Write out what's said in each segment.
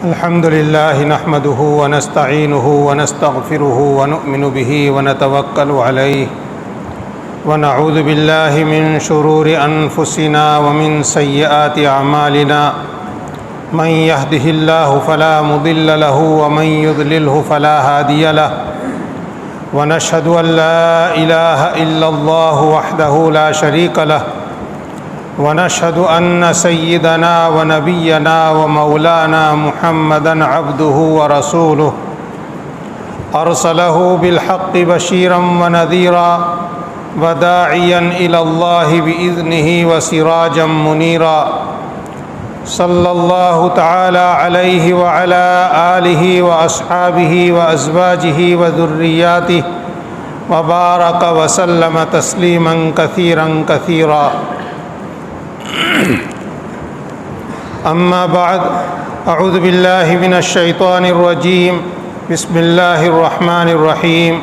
الحمد لله نحمده ونستعينه ونستغفره ونؤمن به ونتوكل عليه ونعوذ بالله من شرور أنفسنا ومن سيئات أعمالنا من يهده الله فلا مضل له ومن يضلله فلا هادي له ونشهد أن لا إله إلا الله وحده لا شريك له ونشهد أن سيدنا ونبينا ومولانا محمدًا عبده ورسوله أرسله بالحق بشيرًا ونذيرًا وداعيًا إلى الله بإذنه وسراجًا منيرًا صلى الله تعالى عليه وعلى آله وأصحابه وأزواجه وذرياته وبارك وسلم تسليمًا كثيرًا كثيرًا أما بعد أعوذ بالله من الشيطان الرجيم بسم الله الرحمن الرحيم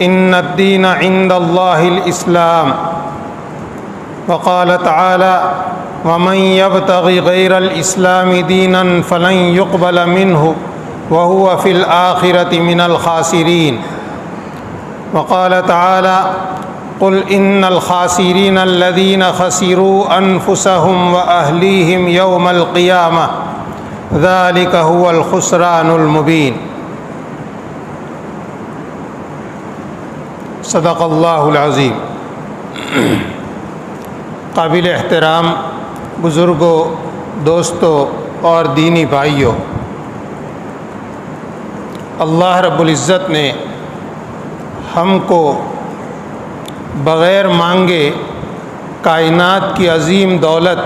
إن الدين عند الله الإسلام وقال تعالى ومن يبتغ غير الإسلام دينا فلن يقبل منه وهو في الآخرة من الخاسرين وقال تعالى قل إن الخاسرين الذين خسروا أنفسهم وأهليهم يوم القيامة ذلك هو الخسران المبين صدق اللہ العظیم۔ قابل احترام بزرگوں، دوستوں اور دینی بھائیوں، اللہ رب العزت نے ہم کو بغیر مانگے کائنات کی عظیم دولت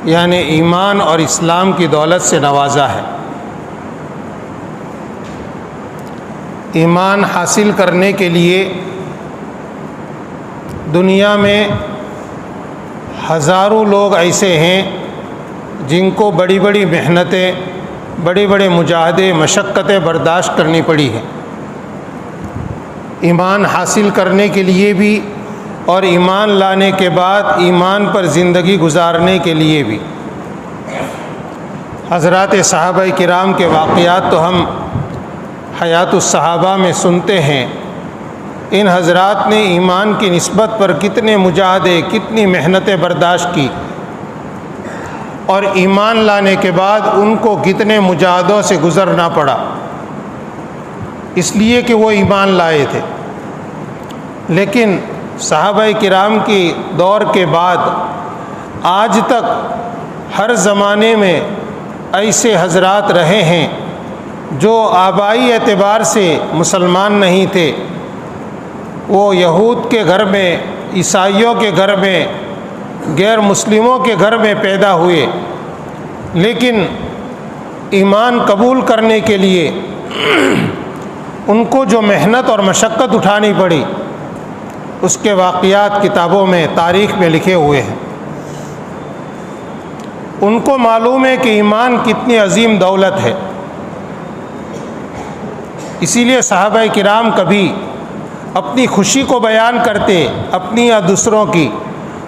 یعنی ایمان اور اسلام کی دولت سے نوازا ہے۔ ایمان حاصل کرنے کے لیے دنیا میں ہزاروں لوگ ایسے ہیں جن کو بڑی بڑی محنتیں، بڑے بڑے مجاہدے، مشقتیں برداشت کرنی پڑی ہیں ایمان حاصل کرنے کے لیے بھی، اور ایمان لانے کے بعد ایمان پر زندگی گزارنے کے لیے بھی۔ حضرات صحابہ کرام کے واقعات تو ہم حیات الصحابہ میں سنتے ہیں۔ ان حضرات نے ایمان کی نسبت پر کتنے مجاہدے، کتنی محنتیں برداشت کی، اور ایمان لانے کے بعد ان کو کتنے مجاہدوں سے گزرنا پڑا، اس لیے کہ وہ ایمان لائے تھے۔ لیکن صحابہ کرام کی دور کے بعد آج تک ہر زمانے میں ایسے حضرات رہے ہیں جو آبائی اعتبار سے مسلمان نہیں تھے، وہ یہود کے گھر میں، عیسائیوں کے گھر میں، غیر مسلموں کے گھر میں پیدا ہوئے، لیکن ایمان قبول کرنے کے لیے ان کو جو محنت اور مشقت اٹھانی پڑی، اس کے واقعات کتابوں میں، تاریخ میں لکھے ہوئے ہیں۔ ان کو معلوم ہے کہ ایمان کتنی عظیم دولت ہے، اسی لیے صحابہ کرام کبھی اپنی خوشی کو بیان کرتے، اپنی یا دوسروں کی،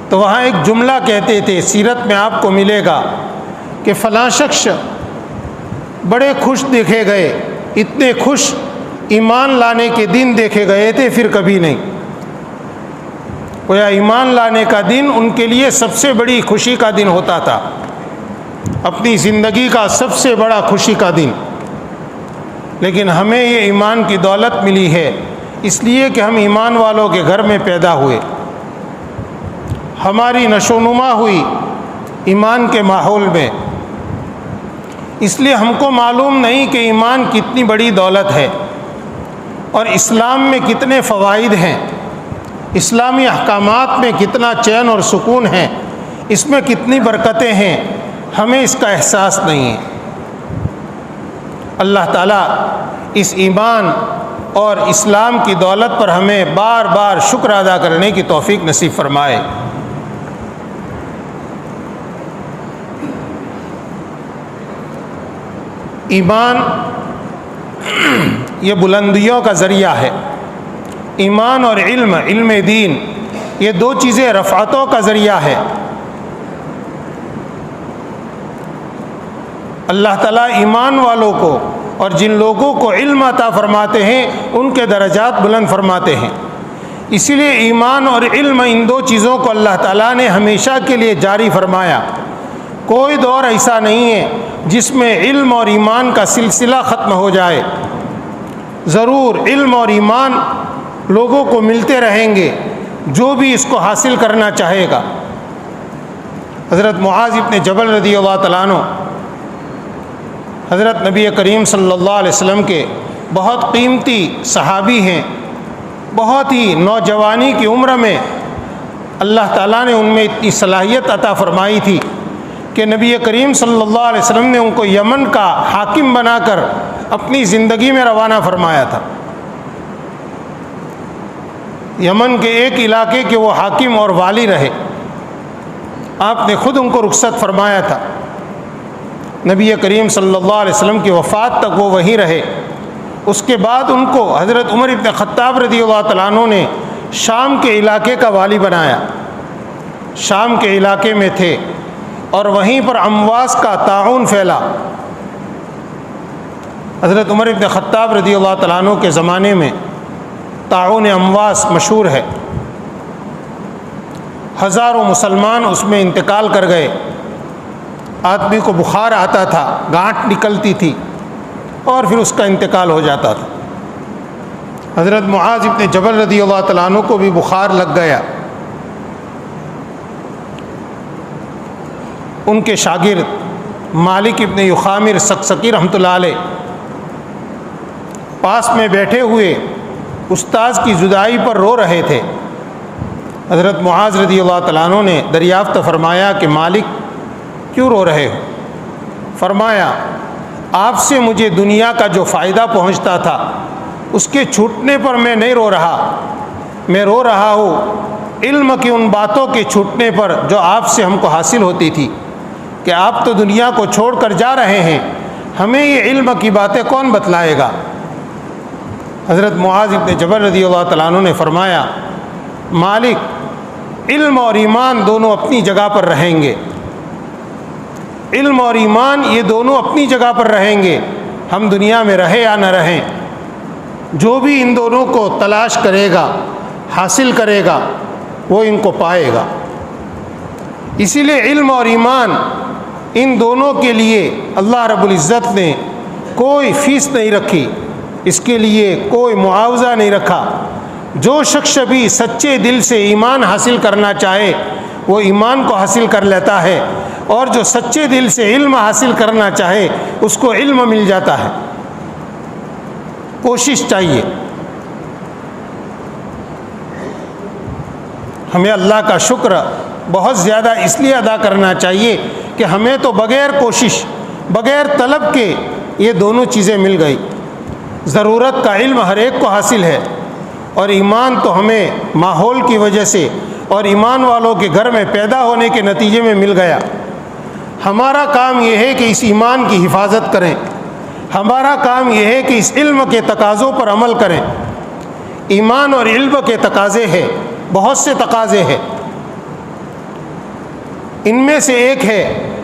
تو وہاں ایک جملہ کہتے تھے، سیرت میں آپ کو ملے گا کہ فلاں شخص بڑے خوش دیکھے گئے، اتنے خوش ایمان لانے کے دن دیکھے گئے تھے، پھر کبھی نہیں۔ گویا ایمان لانے کا دن ان کے لیے سب سے بڑی خوشی کا دن ہوتا تھا، اپنی زندگی کا سب سے بڑا خوشی کا دن۔ لیکن ہمیں یہ ایمان کی دولت ملی ہے اس لیے کہ ہم ایمان والوں کے گھر میں پیدا ہوئے، ہماری نشو و نما ہوئی ایمان کے ماحول میں، اس لیے ہم کو معلوم نہیں کہ ایمان کتنی بڑی دولت ہے، اور اسلام میں کتنے فوائد ہیں، اسلامی احکامات میں کتنا چین اور سکون ہے، اس میں کتنی برکتیں ہیں، ہمیں اس کا احساس نہیں ہے۔ اللہ تعالیٰ اس ایمان اور اسلام کی دولت پر ہمیں بار بار شکر ادا کرنے کی توفیق نصیب فرمائے۔ ایمان یہ بلندیوں کا ذریعہ ہے، ایمان اور علم دین یہ دو چیزیں رفعتوں کا ذریعہ ہے۔ اللہ تعالیٰ ایمان والوں کو اور جن لوگوں کو علم عطا فرماتے ہیں ان کے درجات بلند فرماتے ہیں۔ اسی لیے ایمان اور علم، ان دو چیزوں کو اللہ تعالیٰ نے ہمیشہ کے لیے جاری فرمایا۔ کوئی دور ایسا نہیں ہے جس میں علم اور ایمان کا سلسلہ ختم ہو جائے۔ ضرور علم اور ایمان لوگوں کو ملتے رہیں گے جو بھی اس کو حاصل کرنا چاہے گا۔ حضرت معاذ ابن جبل رضی اللہ تعالیٰ عنہ حضرت نبی کریم صلی اللہ علیہ وسلم کے بہت قیمتی صحابی ہیں۔ بہت ہی نوجوانی کی عمر میں اللہ تعالیٰ نے ان میں اتنی صلاحیت عطا فرمائی تھی کہ نبی کریم صلی اللہ علیہ وسلم نے ان کو یمن کا حاکم بنا کر اپنی زندگی میں روانہ فرمایا تھا۔ یمن کے ایک علاقے کے وہ حاکم اور والی رہے۔ آپ نے خود ان کو رخصت فرمایا تھا۔ نبی کریم صلی اللہ علیہ وسلم کی وفات تک وہ وہیں رہے۔ اس کے بعد ان کو حضرت عمر ابن خطاب رضی اللہ تعالیٰ عنہ نے شام کے علاقے کا والی بنایا۔ شام کے علاقے میں تھے اور وہیں پر امواس کا طاعون پھیلا۔ حضرت عمر ابن خطاب رضی اللہ تعالیٰ عنہ کے زمانے میں طاعون امواس مشہور ہے۔ ہزاروں مسلمان اس میں انتقال کر گئے۔ آدمی کو بخار آتا تھا، گانٹھ نکلتی تھی اور پھر اس کا انتقال ہو جاتا تھا۔ حضرت معاذ ابن جبل رضی اللہ تعالیٰ عنہ کو بھی بخار لگ گیا۔ ان کے شاگرد مالک ابن یخامر سکسکی رحمۃ اللہ علیہ پاس میں بیٹھے ہوئے استاذ کی جدائی پر رو رہے تھے۔ حضرت معاذ رضی اللہ تعالیٰ عنہ نے دریافت فرمایا کہ مالک کیوں رو رہے ہو؟ فرمایا آپ سے مجھے دنیا کا جو فائدہ پہنچتا تھا اس کے چھوٹنے پر میں نہیں رو رہا، میں رو رہا ہوں علم کی ان باتوں کے چھوٹنے پر جو آپ سے ہم کو حاصل ہوتی تھی کہ آپ تو دنیا کو چھوڑ کر جا رہے ہیں، ہمیں یہ علم کی باتیں کون بتلائے گا؟ حضرت معاذ ابن جبل رضی اللہ تعالیٰ عنہ نے فرمایا مالک علم اور ایمان دونوں اپنی جگہ پر رہیں گے، علم اور ایمان یہ دونوں اپنی جگہ پر رہیں گے، ہم دنیا میں رہے یا نہ رہیں۔ جو بھی ان دونوں کو تلاش کرے گا، حاصل کرے گا، وہ ان کو پائے گا۔ اسی لیے علم اور ایمان ان دونوں کے لیے اللہ رب العزت نے کوئی فیس نہیں رکھی، اس کے لیے کوئی معاوضہ نہیں رکھا۔ جو شخص بھی سچے دل سے ایمان حاصل کرنا چاہے وہ ایمان کو حاصل کر لیتا ہے، اور جو سچے دل سے علم حاصل کرنا چاہے اس کو علم مل جاتا ہے۔ کوشش چاہیے، ہمیں اللہ کا شکر بہت زیادہ اس لیے ادا کرنا چاہیے کہ ہمیں تو بغیر کوشش، بغیر طلب کے یہ دونوں چیزیں مل گئی۔ ضرورت کا علم ہر ایک کو حاصل ہے، اور ایمان تو ہمیں ماحول کی وجہ سے اور ایمان والوں کے گھر میں پیدا ہونے کے نتیجے میں مل گیا۔ ہمارا کام یہ ہے کہ اس ایمان کی حفاظت کریں، ہمارا کام یہ ہے کہ اس علم کے تقاضوں پر عمل کریں۔ ایمان اور علم کے تقاضے ہیں، بہت سے تقاضے ہیں۔ ان میں سے ایک ہے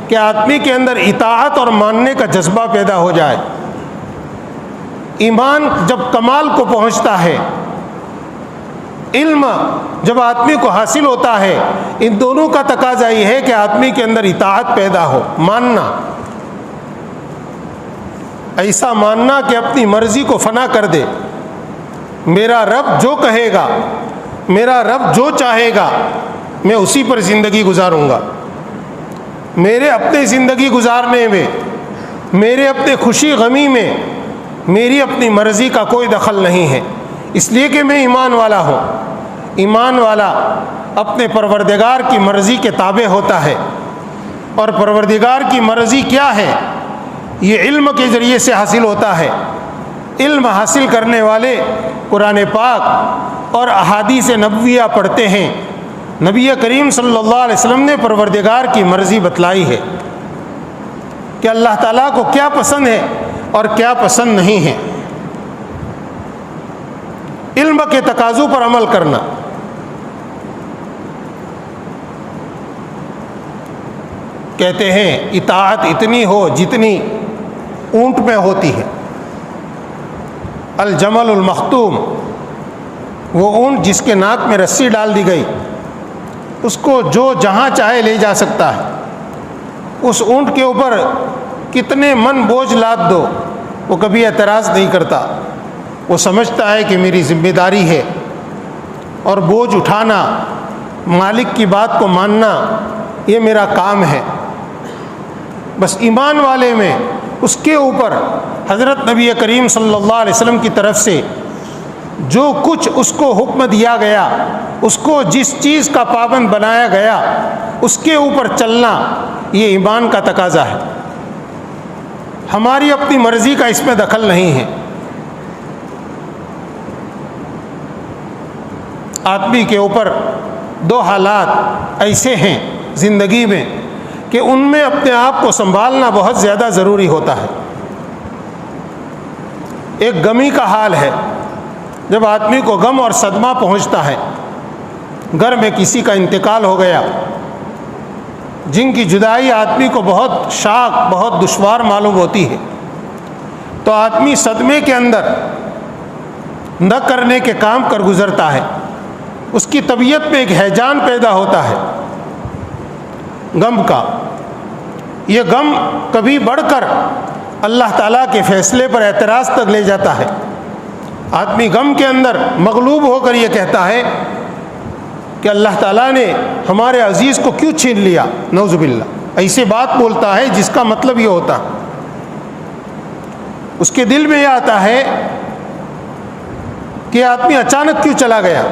کہ آدمی کے اندر اطاعت اور ماننے کا جذبہ پیدا ہو جائے۔ ایمان جب کمال کو پہنچتا ہے، علم جب آدمی کو حاصل ہوتا ہے، ان دونوں کا تقاضا یہ ہے کہ آدمی کے اندر اطاعت پیدا ہو، ماننا، ایسا ماننا کہ اپنی مرضی کو فنا کر دے۔ میرا رب جو کہے گا، میرا رب جو چاہے گا، میں اسی پر زندگی گزاروں گا۔ میرے اپنے زندگی گزارنے میں، میرے اپنے خوشی غمی میں میری اپنی مرضی کا کوئی دخل نہیں ہے، اس لیے کہ میں ایمان والا ہوں۔ ایمان والا اپنے پروردگار کی مرضی کے تابع ہوتا ہے، اور پروردگار کی مرضی کیا ہے یہ علم کے ذریعے سے حاصل ہوتا ہے۔ علم حاصل کرنے والے قرآن پاک اور احادیث نبویہ پڑھتے ہیں۔ نبی کریم صلی اللہ علیہ وسلم نے پروردگار کی مرضی بتلائی ہے کہ اللہ تعالیٰ کو کیا پسند ہے اور کیا پسند نہیں ہے۔ علم کے تقاضوں پر عمل کرنا۔ کہتے ہیں اطاعت اتنی ہو جتنی اونٹ میں ہوتی ہے. الجمل المختوم، وہ اونٹ جس کے ناک میں رسی ڈال دی گئی، اس کو جو جہاں چاہے لے جا سکتا ہے. اس اونٹ کے اوپر کتنے من بوجھ لاد دو وہ کبھی اعتراض نہیں کرتا. وہ سمجھتا ہے کہ میری ذمہ داری ہے، اور بوجھ اٹھانا، مالک کی بات کو ماننا، یہ میرا کام ہے. بس ایمان والے میں اس کے اوپر حضرت نبی کریم صلی اللہ علیہ وسلم کی طرف سے جو کچھ اس کو حکم دیا گیا، اس کو جس چیز کا پابند بنایا گیا، اس کے اوپر چلنا، یہ ایمان کا تقاضا ہے. ہماری اپنی مرضی کا اس میں دخل نہیں ہے. آدمی کے اوپر دو حالات ایسے ہیں زندگی میں کہ ان میں اپنے آپ کو سنبھالنا بہت زیادہ ضروری ہوتا ہے. ایک غمی کا حال ہے، جب آدمی کو غم اور صدمہ پہنچتا ہے. گھر میں کسی کا انتقال ہو گیا، جن کی جدائی آدمی کو بہت شاق، بہت دشوار معلوم ہوتی ہے، تو آدمی صدمے کے اندر نہ کرنے کے کام کر گزرتا ہے. اس کی طبیعت میں ایک ہیجان پیدا ہوتا ہے غم کا. یہ غم کبھی بڑھ کر اللہ تعالیٰ کے فیصلے پر اعتراض تک لے جاتا ہے. آدمی غم کے اندر مغلوب ہو کر یہ کہتا ہے کہ اللہ تعالیٰ نے ہمارے عزیز کو کیوں چھین لیا، نعوذ باللہ. ایسے بات بولتا ہے جس کا مطلب یہ ہوتا ہے، اس کے دل میں یہ آتا ہے کہ آدمی اچانک کیوں چلا گیا.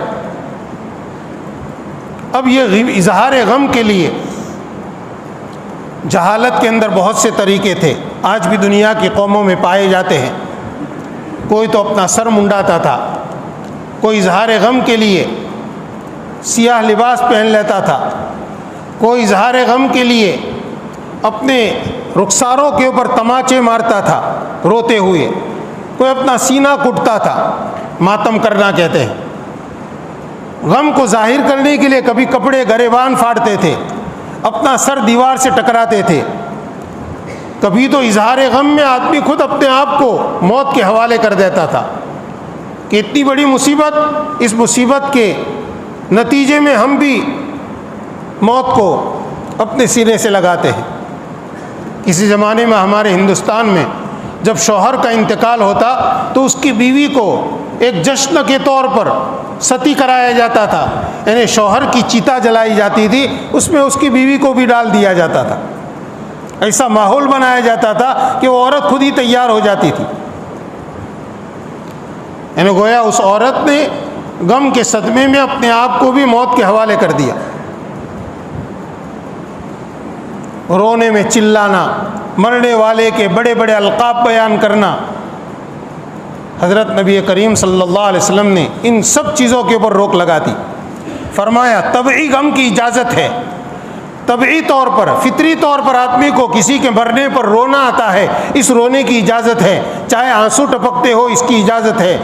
اب یہ اظہار غم کے لیے جہالت کے اندر بہت سے طریقے تھے، آج بھی دنیا کی قوموں میں پائے جاتے ہیں. کوئی تو اپنا سر منڈاتا تھا، کوئی اظہار غم کے لیے سیاہ لباس پہن لیتا تھا، کوئی اظہار غم کے لیے اپنے رخساروں کے اوپر تماچے مارتا تھا روتے ہوئے، کوئی اپنا سینہ کٹتا تھا، ماتم کرنا کہتے ہیں. غم کو ظاہر کرنے کے لیے کبھی کپڑے گریبان پھاڑتے تھے، اپنا سر دیوار سے ٹکراتے تھے. کبھی تو اظہار غم میں آدمی خود اپنے آپ کو موت کے حوالے کر دیتا تھا کہ اتنی بڑی مصیبت، اس مصیبت کے نتیجے میں ہم بھی موت کو اپنے سینے سے لگاتے ہیں. کسی زمانے میں ہمارے ہندوستان میں جب شوہر کا انتقال ہوتا تو اس کی بیوی کو ایک جشن کے طور پر ستی کرایا جاتا تھا، یعنی شوہر کی چیتا جلائی جاتی تھی، اس میں اس کی بیوی کو بھی ڈال دیا جاتا تھا. ایسا ماحول بنایا جاتا تھا کہ وہ عورت خود ہی تیار ہو جاتی تھی. یعنی گویا اس عورت نے غم کے صدمے میں اپنے آپ کو بھی موت کے حوالے کر دیا. رونے میں چلانا، مرنے والے کے بڑے بڑے القاب بیان کرنا، حضرت نبی کریم صلی اللہ علیہ وسلم نے ان سب چیزوں کے اوپر روک لگا دی. فرمایا طبعی غم کی اجازت ہے، طبعی طور پر، فطری طور پر آدمی کو کسی کے مرنے پر رونا آتا ہے، اس رونے کی اجازت ہے، چاہے آنسو ٹپکتے ہو اس کی اجازت ہے.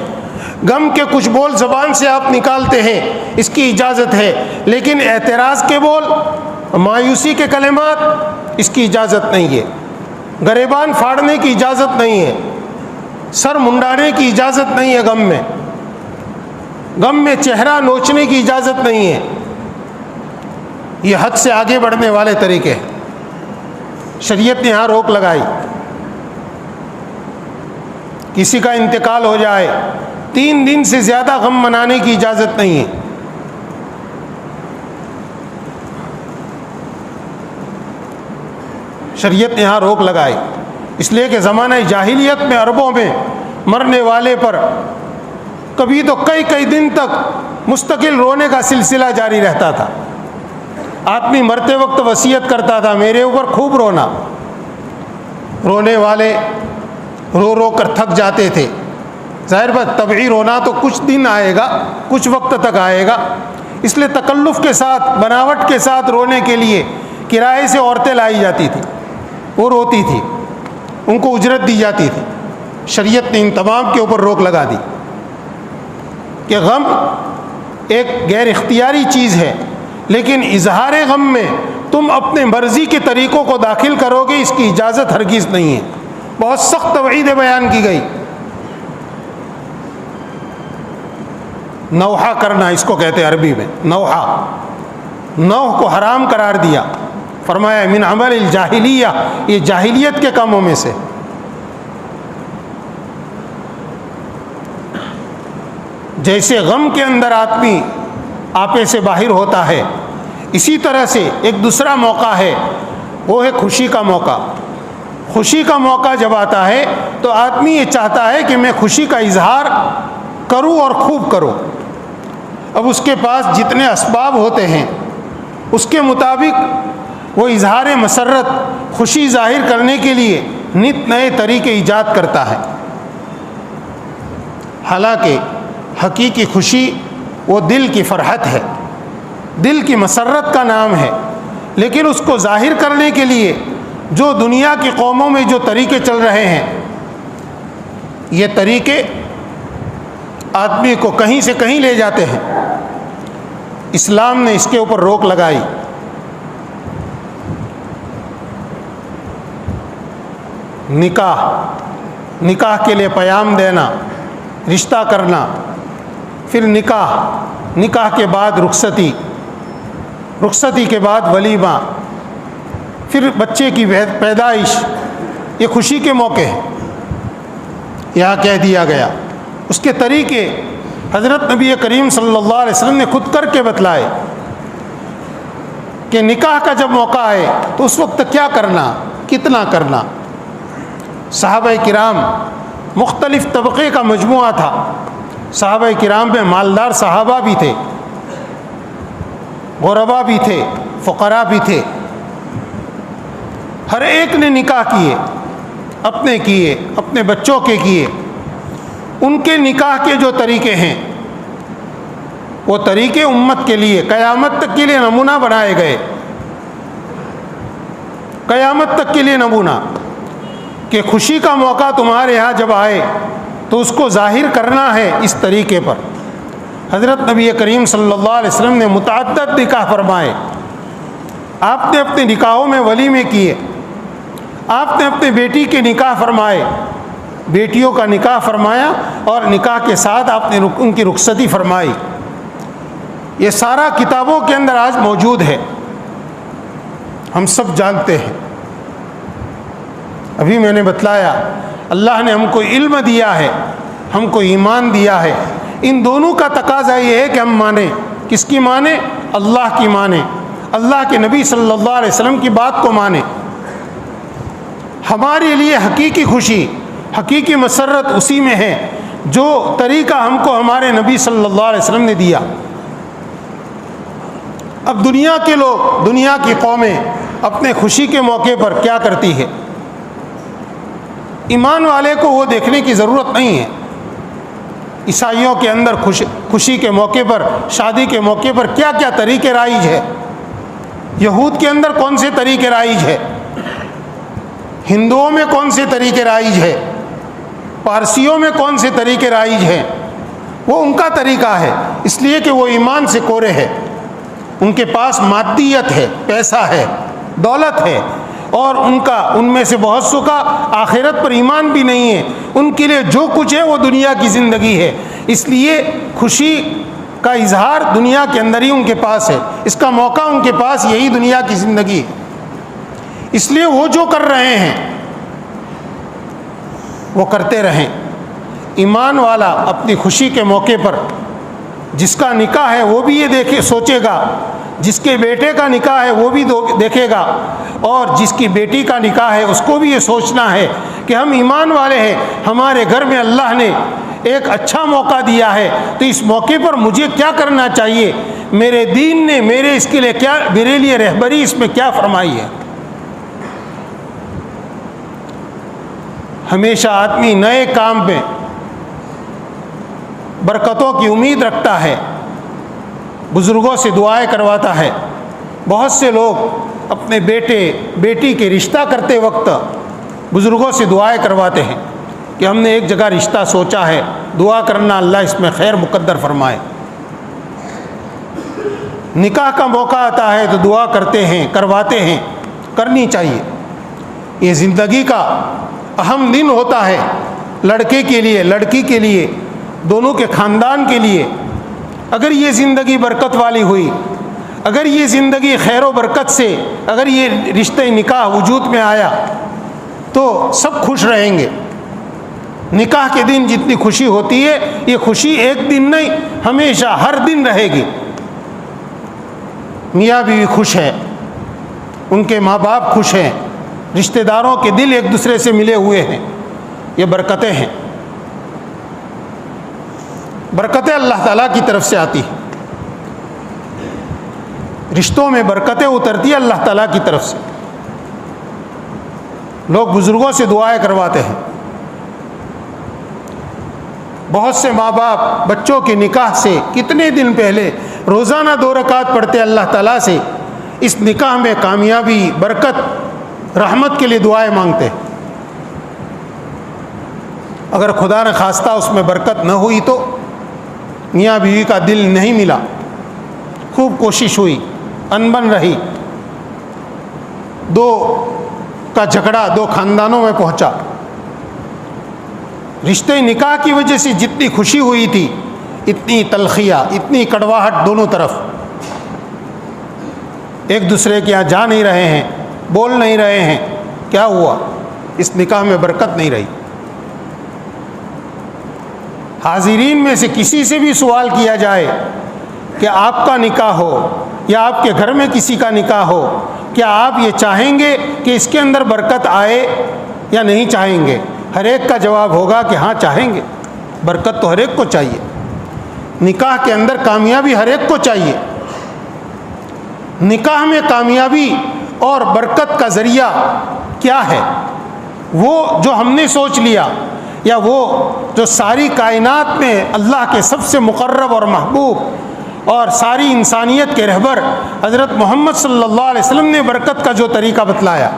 غم کے کچھ بول زبان سے آپ نکالتے ہیں، اس کی اجازت ہے، لیکن اعتراض کے بول، مایوسی کے کلمات، اس کی اجازت نہیں ہے. گریبان پھاڑنے کی اجازت نہیں ہے، سر منڈانے کی اجازت نہیں ہے. غم میں چہرہ نوچنے کی اجازت نہیں ہے. یہ حد سے آگے بڑھنے والے طریقے ہیں. شریعت نے یہاں روک لگائی. کسی کا انتقال ہو جائے 3 دن سے زیادہ غم منانے کی اجازت نہیں ہے. شریعت نے یہاں روک لگائی، اس لیے کہ زمانہ جاہلیت میں عربوں میں مرنے والے پر کبھی تو کئی دن تک مستقل رونے کا سلسلہ جاری رہتا تھا. آدمی مرتے وقت وصیت کرتا تھا میرے اوپر خوب رونا. رونے والے رو رو کر تھک جاتے تھے. ظاہر بات طبعی رونا تو کچھ دن آئے گا، کچھ وقت تک آئے گا، اس لیے تکلف کے ساتھ، بناوٹ کے ساتھ رونے کے لیے کرائے سے عورتیں لائی جاتی تھیں، وہ روتی تھی، ان کو اجرت دی جاتی تھی. شریعت نے ان تمام کے اوپر روک لگا دی کہ غم ایک غیر اختیاری چیز ہے، لیکن اظہار غم میں تم اپنے مرضی کے طریقوں کو داخل کرو گے، اس کی اجازت ہرگز نہیں ہے۔ بہت سخت وعید بیان کی گئی۔ نوحہ کرنا اس کو کہتے ہیں عربی میں، نوحہ، نوح کو حرام قرار دیا، فرمایا من عمل الجاہلیہ، یہ جاہلیت کے کاموں میں سے۔ جیسے غم کے اندر آدمی آپے سے باہر ہوتا ہے، اسی طرح سے ایک دوسرا موقع ہے، وہ ہے خوشی کا موقع۔ خوشی کا موقع جب آتا ہے تو آدمی یہ چاہتا ہے کہ میں خوشی کا اظہار کروں اور خوب کروں۔ اب اس کے پاس جتنے اسباب ہوتے ہیں اس کے مطابق وہ اظہار مسرت، خوشی ظاہر کرنے کے لیے نت نئے طریقے ایجاد کرتا ہے۔ حالانکہ حقیقی خوشی وہ دل کی فرحت ہے، دل کی مسرت کا نام ہے، لیکن اس کو ظاہر کرنے کے لیے جو دنیا کی قوموں میں جو طریقے چل رہے ہیں، یہ طریقے آدمی کو کہیں سے کہیں لے جاتے ہیں۔ اسلام نے اس کے اوپر روک لگائی۔ نکاح کے لیے پیام دینا، رشتہ کرنا، پھر نکاح کے بعد رخصتی کے بعد ولیمہ، پھر بچے کی پیدائش، یہ خوشی کے موقع ہیں۔ یہاں کہہ دیا گیا، اس کے طریقے حضرت نبی کریم صلی اللہ علیہ وسلم نے خود کر کے بتلائے کہ نکاح کا جب موقع آئے تو اس وقت کیا کرنا، کتنا کرنا۔ صحابہ کرام مختلف طبقے کا مجموعہ تھا۔ صحابہ کرام میں مالدار صحابہ بھی تھے، غربا بھی تھے، فقراء بھی تھے۔ ہر ایک نے نکاح کیے، اپنے بچوں کے کیے۔ ان کے نکاح کے جو طریقے ہیں وہ طریقے امت کے لیے قیامت تک کے لیے نمونہ بنائے گئے، قیامت تک کے لیے نمونہ، کہ خوشی کا موقع تمہارے ہاں جب آئے تو اس کو ظاہر کرنا ہے اس طریقے پر۔ حضرت نبی کریم صلی اللہ علیہ وسلم نے متعدد نکاح فرمائے۔ آپ نے اپنے نکاحوں میں ولیمے کیے، آپ نے اپنے بیٹی کے نکاح فرمائے، بیٹیوں کا نکاح فرمایا، اور نکاح کے ساتھ آپ نے ان کی رخصتی فرمائی۔ یہ سارا کتابوں کے اندر آج موجود ہے، ہم سب جانتے ہیں۔ ابھی میں نے بتلایا، اللہ نے ہم کو علم دیا ہے، ہم کو ایمان دیا ہے۔ ان دونوں کا تقاضا یہ ہے کہ ہم مانیں۔ کس کی مانیں؟ اللہ کی مانیں، اللہ کے نبی صلی اللہ علیہ وسلم کی بات کو مانیں۔ ہمارے لیے حقیقی خوشی، حقیقی مسرت اسی میں ہے جو طریقہ ہم کو ہمارے نبی صلی اللہ علیہ وسلم نے دیا۔ اب دنیا کے لوگ، دنیا کی قومیں اپنے خوشی کے موقع پر کیا کرتی ہے؟ ایمان والے کو وہ دیکھنے کی ضرورت نہیں ہے۔ عیسائیوں کے اندر خوشی کے موقع پر، شادی کے موقع پر کیا کیا طریقے رائج ہے، یہود کے اندر کون سے طریقے رائج ہے، ہندوؤں میں کون سے طریقے رائج ہے، پارسیوں میں کون سے طریقے رائج ہیں، وہ ان کا طریقہ ہے، اس لیے کہ وہ ایمان سے کورے ہے۔ ان کے پاس مادیت ہے، پیسہ ہے، دولت ہے، اور ان میں سے بہت سو کا آخرت پر ایمان بھی نہیں ہے۔ ان کے لیے جو کچھ ہے وہ دنیا کی زندگی ہے، اس لیے خوشی کا اظہار دنیا کے اندر ہی ان کے پاس ہے، اس کا موقع ان کے پاس یہی دنیا کی زندگی ہے۔ اس لیے وہ جو کر رہے ہیں وہ کرتے رہیں۔ ایمان والا اپنی خوشی کے موقع پر جس کا نکاح ہے وہ بھی یہ سوچے گا، جس کے بیٹے کا نکاح ہے وہ بھی دیکھے گا، اور جس کی بیٹی کا نکاح ہے اس کو بھی یہ سوچنا ہے کہ ہم ایمان والے ہیں، ہمارے گھر میں اللہ نے ایک اچھا موقع دیا ہے، تو اس موقع پر مجھے کیا کرنا چاہیے، میرے دین نے میرے لیے رہبری اس میں کیا فرمائی ہے۔ ہمیشہ آدمی نئے کام میں برکتوں کی امید رکھتا ہے، بزرگوں سے دعائیں کرواتا ہے۔ بہت سے لوگ اپنے بیٹی کے رشتہ کرتے وقت بزرگوں سے دعائیں کرواتے ہیں کہ ہم نے ایک جگہ رشتہ سوچا ہے، دعا کرنا اللہ اس میں خیر مقدر فرمائے۔ نکاح کا موقع آتا ہے تو دعا کرتے ہیں، کرواتے ہیں، کرنی چاہیے۔ یہ زندگی کا اہم دن ہوتا ہے، لڑکے کے لیے، لڑکی کے لیے، دونوں کے خاندان کے لیے۔ اگر یہ زندگی برکت والی ہوئی، اگر یہ زندگی خیر و برکت سے، اگر یہ رشتہ نکاح وجود میں آیا تو سب خوش رہیں گے۔ نکاح کے دن جتنی خوشی ہوتی ہے، یہ خوشی ایک دن نہیں، ہمیشہ ہر دن رہے گی۔ میاں بیوی خوش ہیں، ان کے ماں باپ خوش ہیں، رشتہ داروں کے دل ایک دوسرے سے ملے ہوئے ہیں، یہ برکتیں ہیں۔ برکتیں اللہ تعالیٰ کی طرف سے آتی ہیں، رشتوں میں برکتیں اترتی ہیں اللہ تعالیٰ کی طرف سے۔ لوگ بزرگوں سے دعائیں کرواتے ہیں۔ بہت سے ماں باپ بچوں کے نکاح سے کتنے دن پہلے روزانہ 2 رکعت پڑھتے اللہ تعالیٰ سے اس نکاح میں کامیابی، برکت، رحمت کے لیے دعائیں مانگتے ہیں۔ اگر خدا نہ خواستہ اس میں برکت نہ ہوئی تو میاں بیوی کا دل نہیں ملا، خوب کوشش ہوئی، انبن رہی، 2 کا جھگڑا 2 خاندانوں میں پہنچا، رشتے نکاح کی وجہ سے جتنی خوشی ہوئی تھی اتنی تلخیاں، اتنی کڑواہٹ دونوں طرف، ایک دوسرے کے یہاں جا نہیں رہے ہیں، بول نہیں رہے ہیں۔ کیا ہوا؟ اس نکاح میں برکت نہیں رہی۔ حاضرین میں سے کسی سے بھی سوال کیا جائے کہ آپ کا نکاح ہو یا آپ کے گھر میں کسی کا نکاح ہو، کیا آپ یہ چاہیں گے کہ اس کے اندر برکت آئے یا نہیں چاہیں گے؟ ہر ایک کا جواب ہوگا کہ ہاں چاہیں گے۔ برکت تو ہر ایک کو چاہیے، نکاح کے اندر کامیابی ہر ایک کو چاہیے۔ نکاح میں کامیابی اور برکت کا ذریعہ کیا ہے؟ وہ جو ہم نے سوچ لیا، یا وہ جو ساری کائنات میں اللہ کے سب سے مقرب اور محبوب اور ساری انسانیت کے رہبر حضرت محمد صلی اللہ علیہ وسلم نے برکت کا جو طریقہ بتلایا،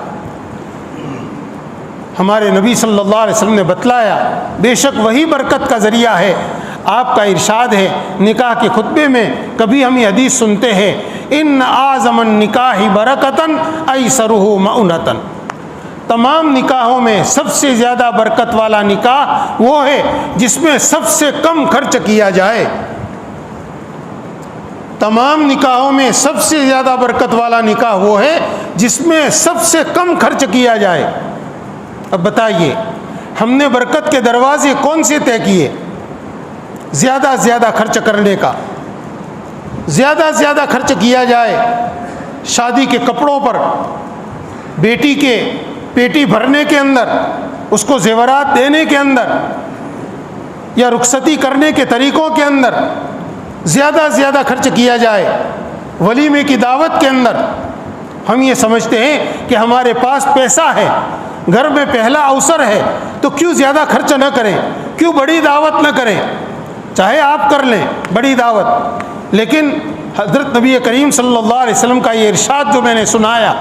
ہمارے نبی صلی اللہ علیہ وسلم نے بتلایا، بے شک وہی برکت کا ذریعہ ہے۔ آپ کا ارشاد ہے نکاح کے خطبے میں، کبھی ہم یہ حدیث سنتے ہیں، ان اعظم النکاح برکتاً ایسرہ مؤنتاً، تمام نکاحوں میں سب سے زیادہ برکت والا نکاح وہ ہے جس میں سب سے کم خرچ کیا جائے۔ تمام نکاحوں میں سب سے زیادہ برکت والا نکاح وہ ہے جس میں سب سے کم خرچ کیا جائے۔ اب بتائیے، ہم نے برکت کے دروازے کون سے طے کیے؟ زیادہ سے زیادہ خرچ کرنے کا، زیادہ سے زیادہ خرچ کیا جائے شادی کے کپڑوں پر، بیٹی کے پیٹی بھرنے کے اندر، اس کو زیورات دینے کے اندر، یا رخصتی کرنے کے طریقوں کے اندر زیادہ سے زیادہ خرچ کیا جائے۔ ولیمے کی دعوت کے اندر ہم یہ سمجھتے ہیں کہ ہمارے پاس پیسہ ہے، گھر میں پہلا اوسر ہے، تو کیوں زیادہ خرچ نہ کریں، کیوں بڑی دعوت نہ کریں؟ چاہے آپ کر لیں بڑی دعوت، لیکن حضرت نبی کریم صلی اللہ علیہ وسلم کا یہ ارشاد جو میں نے سنایا،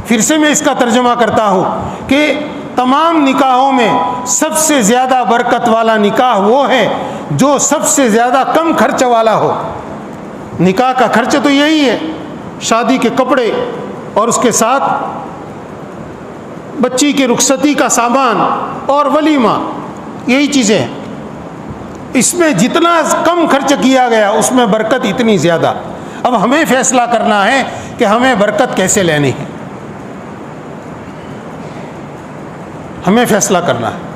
پھر سے میں اس کا ترجمہ کرتا ہوں کہ تمام نکاحوں میں سب سے زیادہ برکت والا نکاح وہ ہے جو سب سے زیادہ کم خرچ والا ہو۔ نکاح کا خرچ تو یہی ہے، شادی کے کپڑے اور اس کے ساتھ بچی کی رخصتی کا سامان اور ولیمہ، یہی چیزیں ہیں۔ اس میں جتنا کم خرچ کیا گیا اس میں برکت اتنی زیادہ۔ اب ہمیں فیصلہ کرنا ہے کہ ہمیں برکت کیسے لینی ہے، ہمیں فیصلہ کرنا ہے۔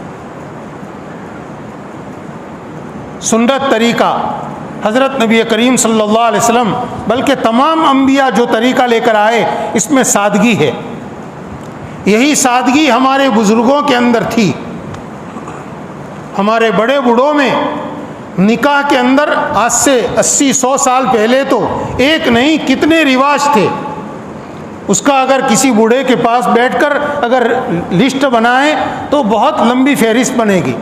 سنت طریقہ حضرت نبی کریم صلی اللہ علیہ وسلم، بلکہ تمام انبیاء جو طریقہ لے کر آئے، اس میں سادگی ہے۔ یہی سادگی ہمارے بزرگوں کے اندر تھی۔ ہمارے بڑے بوڑھوں میں نکاح کے اندر آج سے 80-100 سال پہلے تو ایک نہیں کتنے رواج تھے۔ اس کا اگر کسی بوڑھے کے پاس بیٹھ کر اگر لسٹ بنائیں تو بہت لمبی فہرست بنے گی۔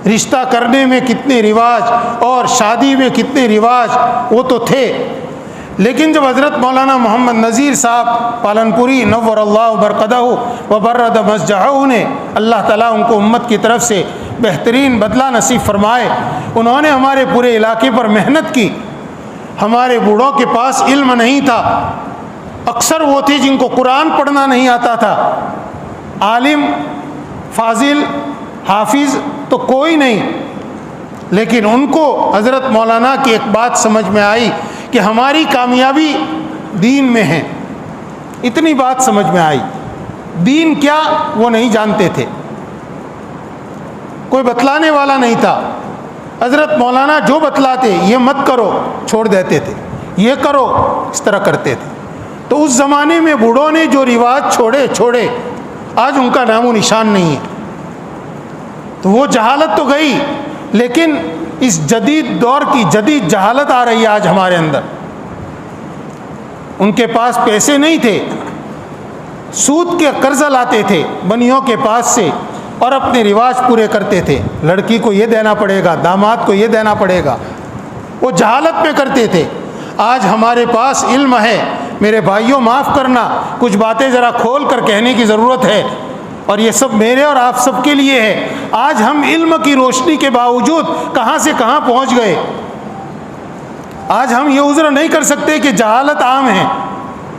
رشتہ کرنے میں کتنے رواج اور شادی میں کتنے رواج وہ تو تھے، لیکن جب حضرت مولانا محمد نذیر صاحب پالنپوری نور اللہ برقدہ و برد مسجعہ نے، اللہ تعالیٰ ان کو امت کی طرف سے بہترین بدلہ نصیب فرمائے، انہوں نے ہمارے پورے علاقے پر محنت کی ہمارے بوڑھوں کے پاس علم نہیں تھا، اکثر وہ تھے جن کو قرآن پڑھنا نہیں آتا تھا، عالم فاضل حافظ تو کوئی نہیں، لیکن ان کو حضرت مولانا کی ایک بات سمجھ میں آئی کہ ہماری کامیابی دین میں ہے۔ اتنی بات سمجھ میں آئی، دین کیا وہ نہیں جانتے تھے، کوئی بتلانے والا نہیں تھا۔ حضرت مولانا جو بتلاتے یہ مت کرو چھوڑ دیتے تھے، یہ کرو اس طرح کرتے تھے۔ تو اس زمانے میں بوڑھوں نے جو رواج چھوڑے آج ان کا نام و نشان نہیں ہے۔ تو وہ جہالت تو گئی، لیکن اس جدید دور کی جدید جہالت آ رہی ہے آج ہمارے اندر۔ ان کے پاس پیسے نہیں تھے، سود کے قرضہ لاتے تھے بنیوں کے پاس سے اور اپنے رواج پورے کرتے تھے، لڑکی کو یہ دینا پڑے گا، داماد کو یہ دینا پڑے گا، وہ جہالت میں کرتے تھے۔ آج ہمارے پاس علم ہے، میرے بھائیوں معاف کرنا، کچھ باتیں ذرا کھول کر کہنے کی ضرورت ہے، اور یہ سب میرے اور آپ سب کے لیے ہے۔ آج ہم علم کی روشنی کے باوجود کہاں سے کہاں پہنچ گئے۔ آج ہم یہ عذر نہیں کر سکتے کہ جہالت عام ہے۔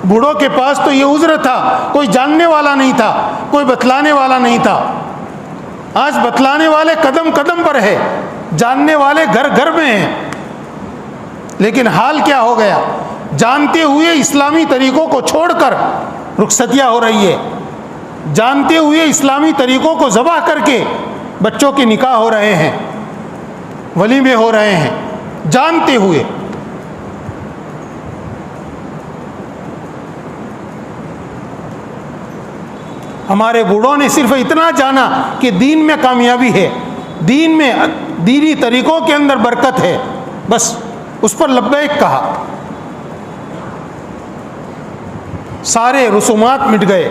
بوڑھوں کے پاس تو یہ عذر تھا، کوئی جاننے والا نہیں تھا، کوئی بتلانے والا نہیں تھا۔ آج بتلانے والے قدم قدم پر ہے، جاننے والے گھر گھر میں ہیں، لیکن حال کیا ہو گیا؟ جانتے ہوئے اسلامی طریقوں کو چھوڑ کر رخصتیاں ہو رہی ہے، جانتے ہوئے اسلامی طریقوں کو ذبح کر کے بچوں کے نکاح ہو رہے ہیں، ولیمے ہو رہے ہیں، جانتے ہوئے۔ ہمارے بوڑھوں نے صرف اتنا جانا کہ دین میں کامیابی ہے، دین میں دینی طریقوں کے اندر برکت ہے، بس اس پر لبیک کہا۔ سارے رسومات مٹ گئے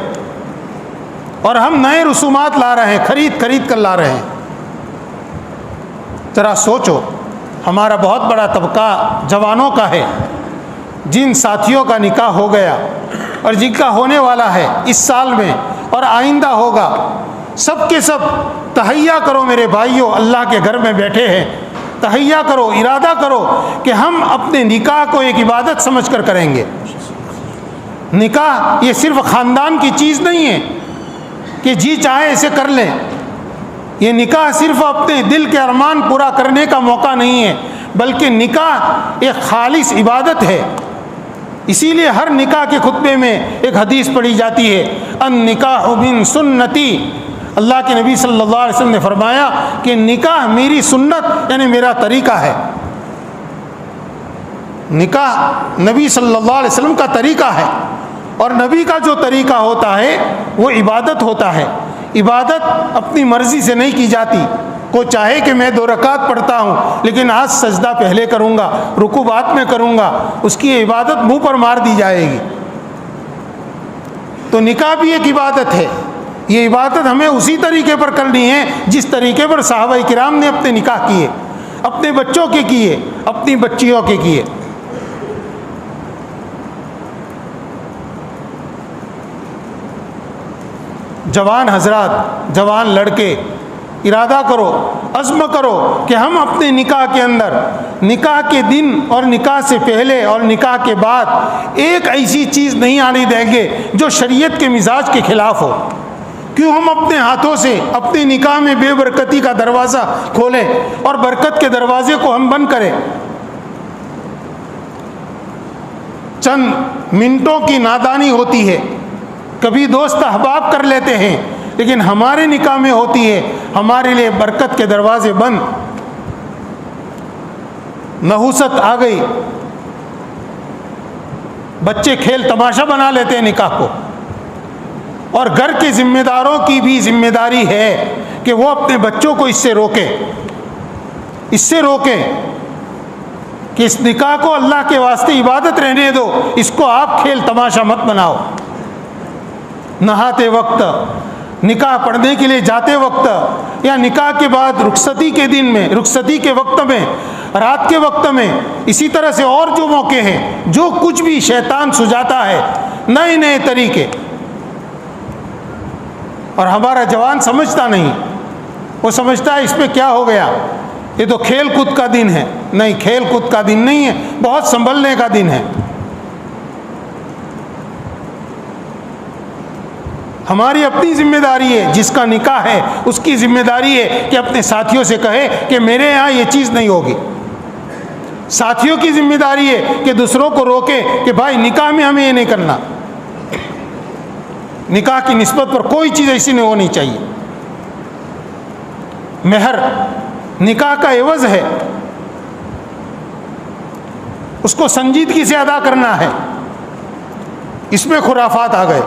اور ہم نئے رسومات لا رہے ہیں، خرید کر لا رہے ہیں۔ ذرا سوچو، ہمارا بہت بڑا طبقہ جوانوں کا ہے، جن ساتھیوں کا نکاح ہو گیا اور جن کا ہونے والا ہے اس سال میں اور آئندہ ہوگا، سب کے سب تہیا کرو میرے بھائیوں، اللہ کے گھر میں بیٹھے ہیں، تہیا کرو، ارادہ کرو کہ ہم اپنے نکاح کو ایک عبادت سمجھ کر کریں گے۔ نکاح یہ صرف خاندان کی چیز نہیں ہے کہ جی چاہے اسے کر لیں، یہ نکاح صرف اپنے دل کے ارمان پورا کرنے کا موقع نہیں ہے، بلکہ نکاح ایک خالص عبادت ہے۔ اسی لیے ہر نکاح کے خطبے میں ایک حدیث پڑھی جاتی ہے، النکاح من سنتی، اللہ کے نبی صلی اللہ علیہ وسلم نے فرمایا کہ نکاح میری سنت یعنی میرا طریقہ ہے۔ نکاح نبی صلی اللہ علیہ وسلم کا طریقہ ہے، اور نبی کا جو طریقہ ہوتا ہے وہ عبادت ہوتا ہے۔ عبادت اپنی مرضی سے نہیں کی جاتی، کوئی چاہے کہ میں 2 رکعت پڑھتا ہوں لیکن آج سجدہ پہلے کروں گا، رکوع بعد میں کروں گا، اس کی عبادت منہ پر مار دی جائے گی۔ تو نکاح بھی ایک عبادت ہے، یہ عبادت ہمیں اسی طریقے پر کرنی ہے جس طریقے پر صحابہ کرام نے اپنے نکاح کیے، اپنے بچوں کے کیے، اپنی بچیوں کے کیے۔ جوان حضرات، جوان لڑکے، ارادہ کرو، عزم کرو کہ ہم اپنے نکاح کے اندر، نکاح کے دن اور نکاح سے پہلے اور نکاح کے بعد ایک ایسی چیز نہیں آنے دیں گے جو شریعت کے مزاج کے خلاف ہو۔ کیوں ہم اپنے ہاتھوں سے اپنے نکاح میں بے برکتی کا دروازہ کھولیں اور برکت کے دروازے کو ہم بند کریں؟ چند منٹوں کی نادانی ہوتی ہے، کبھی دوست احباب کر لیتے ہیں، لیکن ہمارے نکاح میں ہوتی ہے ہمارے لیے برکت کے دروازے بند۔ نحوست آ گئی، بچے کھیل تماشا بنا لیتے ہیں نکاح کو، اور گھر کے ذمہ داروں کی بھی ذمہ داری ہے کہ وہ اپنے بچوں کو اس سے روکیں، اس سے روکیں کہ اس نکاح کو اللہ کے واسطے عبادت رہنے دو، اس کو آپ کھیل تماشا مت بناؤ۔ نہاتے وقت، نکاح پڑھنے کے لیے جاتے وقت، یا نکاح کے بعد رخصتی کے دن میں، رخصتی کے وقت میں، رات کے وقت میں، اسی طرح سے اور جو موقع ہیں، جو کچھ بھی شیطان سجاتا ہے نئے نئے طریقے، اور ہمارا جوان سمجھتا نہیں، وہ سمجھتا ہے اس میں کیا ہو گیا، یہ تو کھیل کود کا دن ہے، نہیں، کھیل کود کا دن نہیں ہے، بہت سنبھلنے کا دن ہے۔ ہماری اپنی ذمہ داری ہے، جس کا نکاح ہے اس کی ذمہ داری ہے کہ اپنے ساتھیوں سے کہے کہ میرے یہاں یہ چیز نہیں ہوگی۔ ساتھیوں کی ذمہ داری ہے کہ دوسروں کو روکے کہ بھائی نکاح میں ہمیں یہ نہیں کرنا، نکاح کی نسبت پر کوئی چیز ایسی نہیں ہونی چاہیے۔ مہر نکاح کا عوض ہے، اس کو سنجیدگی سے ادا کرنا ہے۔ اس میں خرافات آ گئے،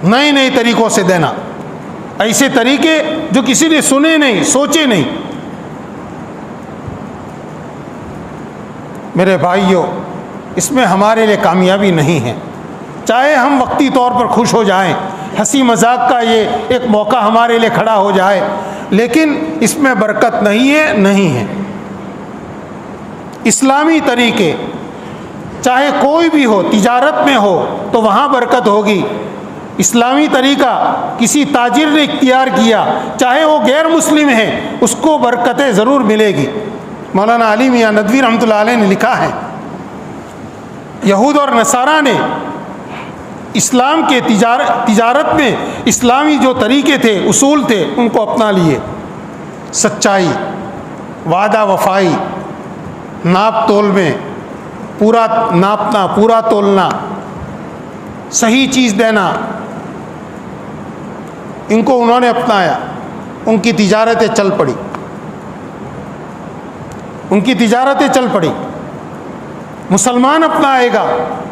نئے نئے طریقوں سے دینا، ایسے طریقے جو کسی نے سنے نہیں، سوچے نہیں۔ میرے بھائیوں، اس میں ہمارے لیے کامیابی نہیں ہے۔ چاہے ہم وقتی طور پر خوش ہو جائیں، ہنسی مذاق کا یہ ایک موقع ہمارے لیے کھڑا ہو جائے، لیکن اس میں برکت نہیں ہے، نہیں ہے۔ اسلامی طریقے چاہے کوئی بھی ہو، تجارت میں ہو تو وہاں برکت ہوگی۔ اسلامی طریقہ کسی تاجر نے اختیار کیا، چاہے وہ غیر مسلم ہے، اس کو برکتیں ضرور ملے گی۔ مولانا علی میاں ندوی رحمۃ اللہ علیہ نے لکھا ہے، یہود اور نصارہ نے اسلام کے تجارت میں اسلامی جو طریقے تھے، اصول تھے، ان کو اپنا لیے۔ سچائی، وعدہ وفائی، ناپ تول میں پورا ناپنا، پورا تولنا، صحیح چیز دینا، ان کو انہوں نے اپنایا۔ ان کی تجارتیں چل پڑی، ان کی تجارتیں چل پڑی۔ مسلمان اپنائے گا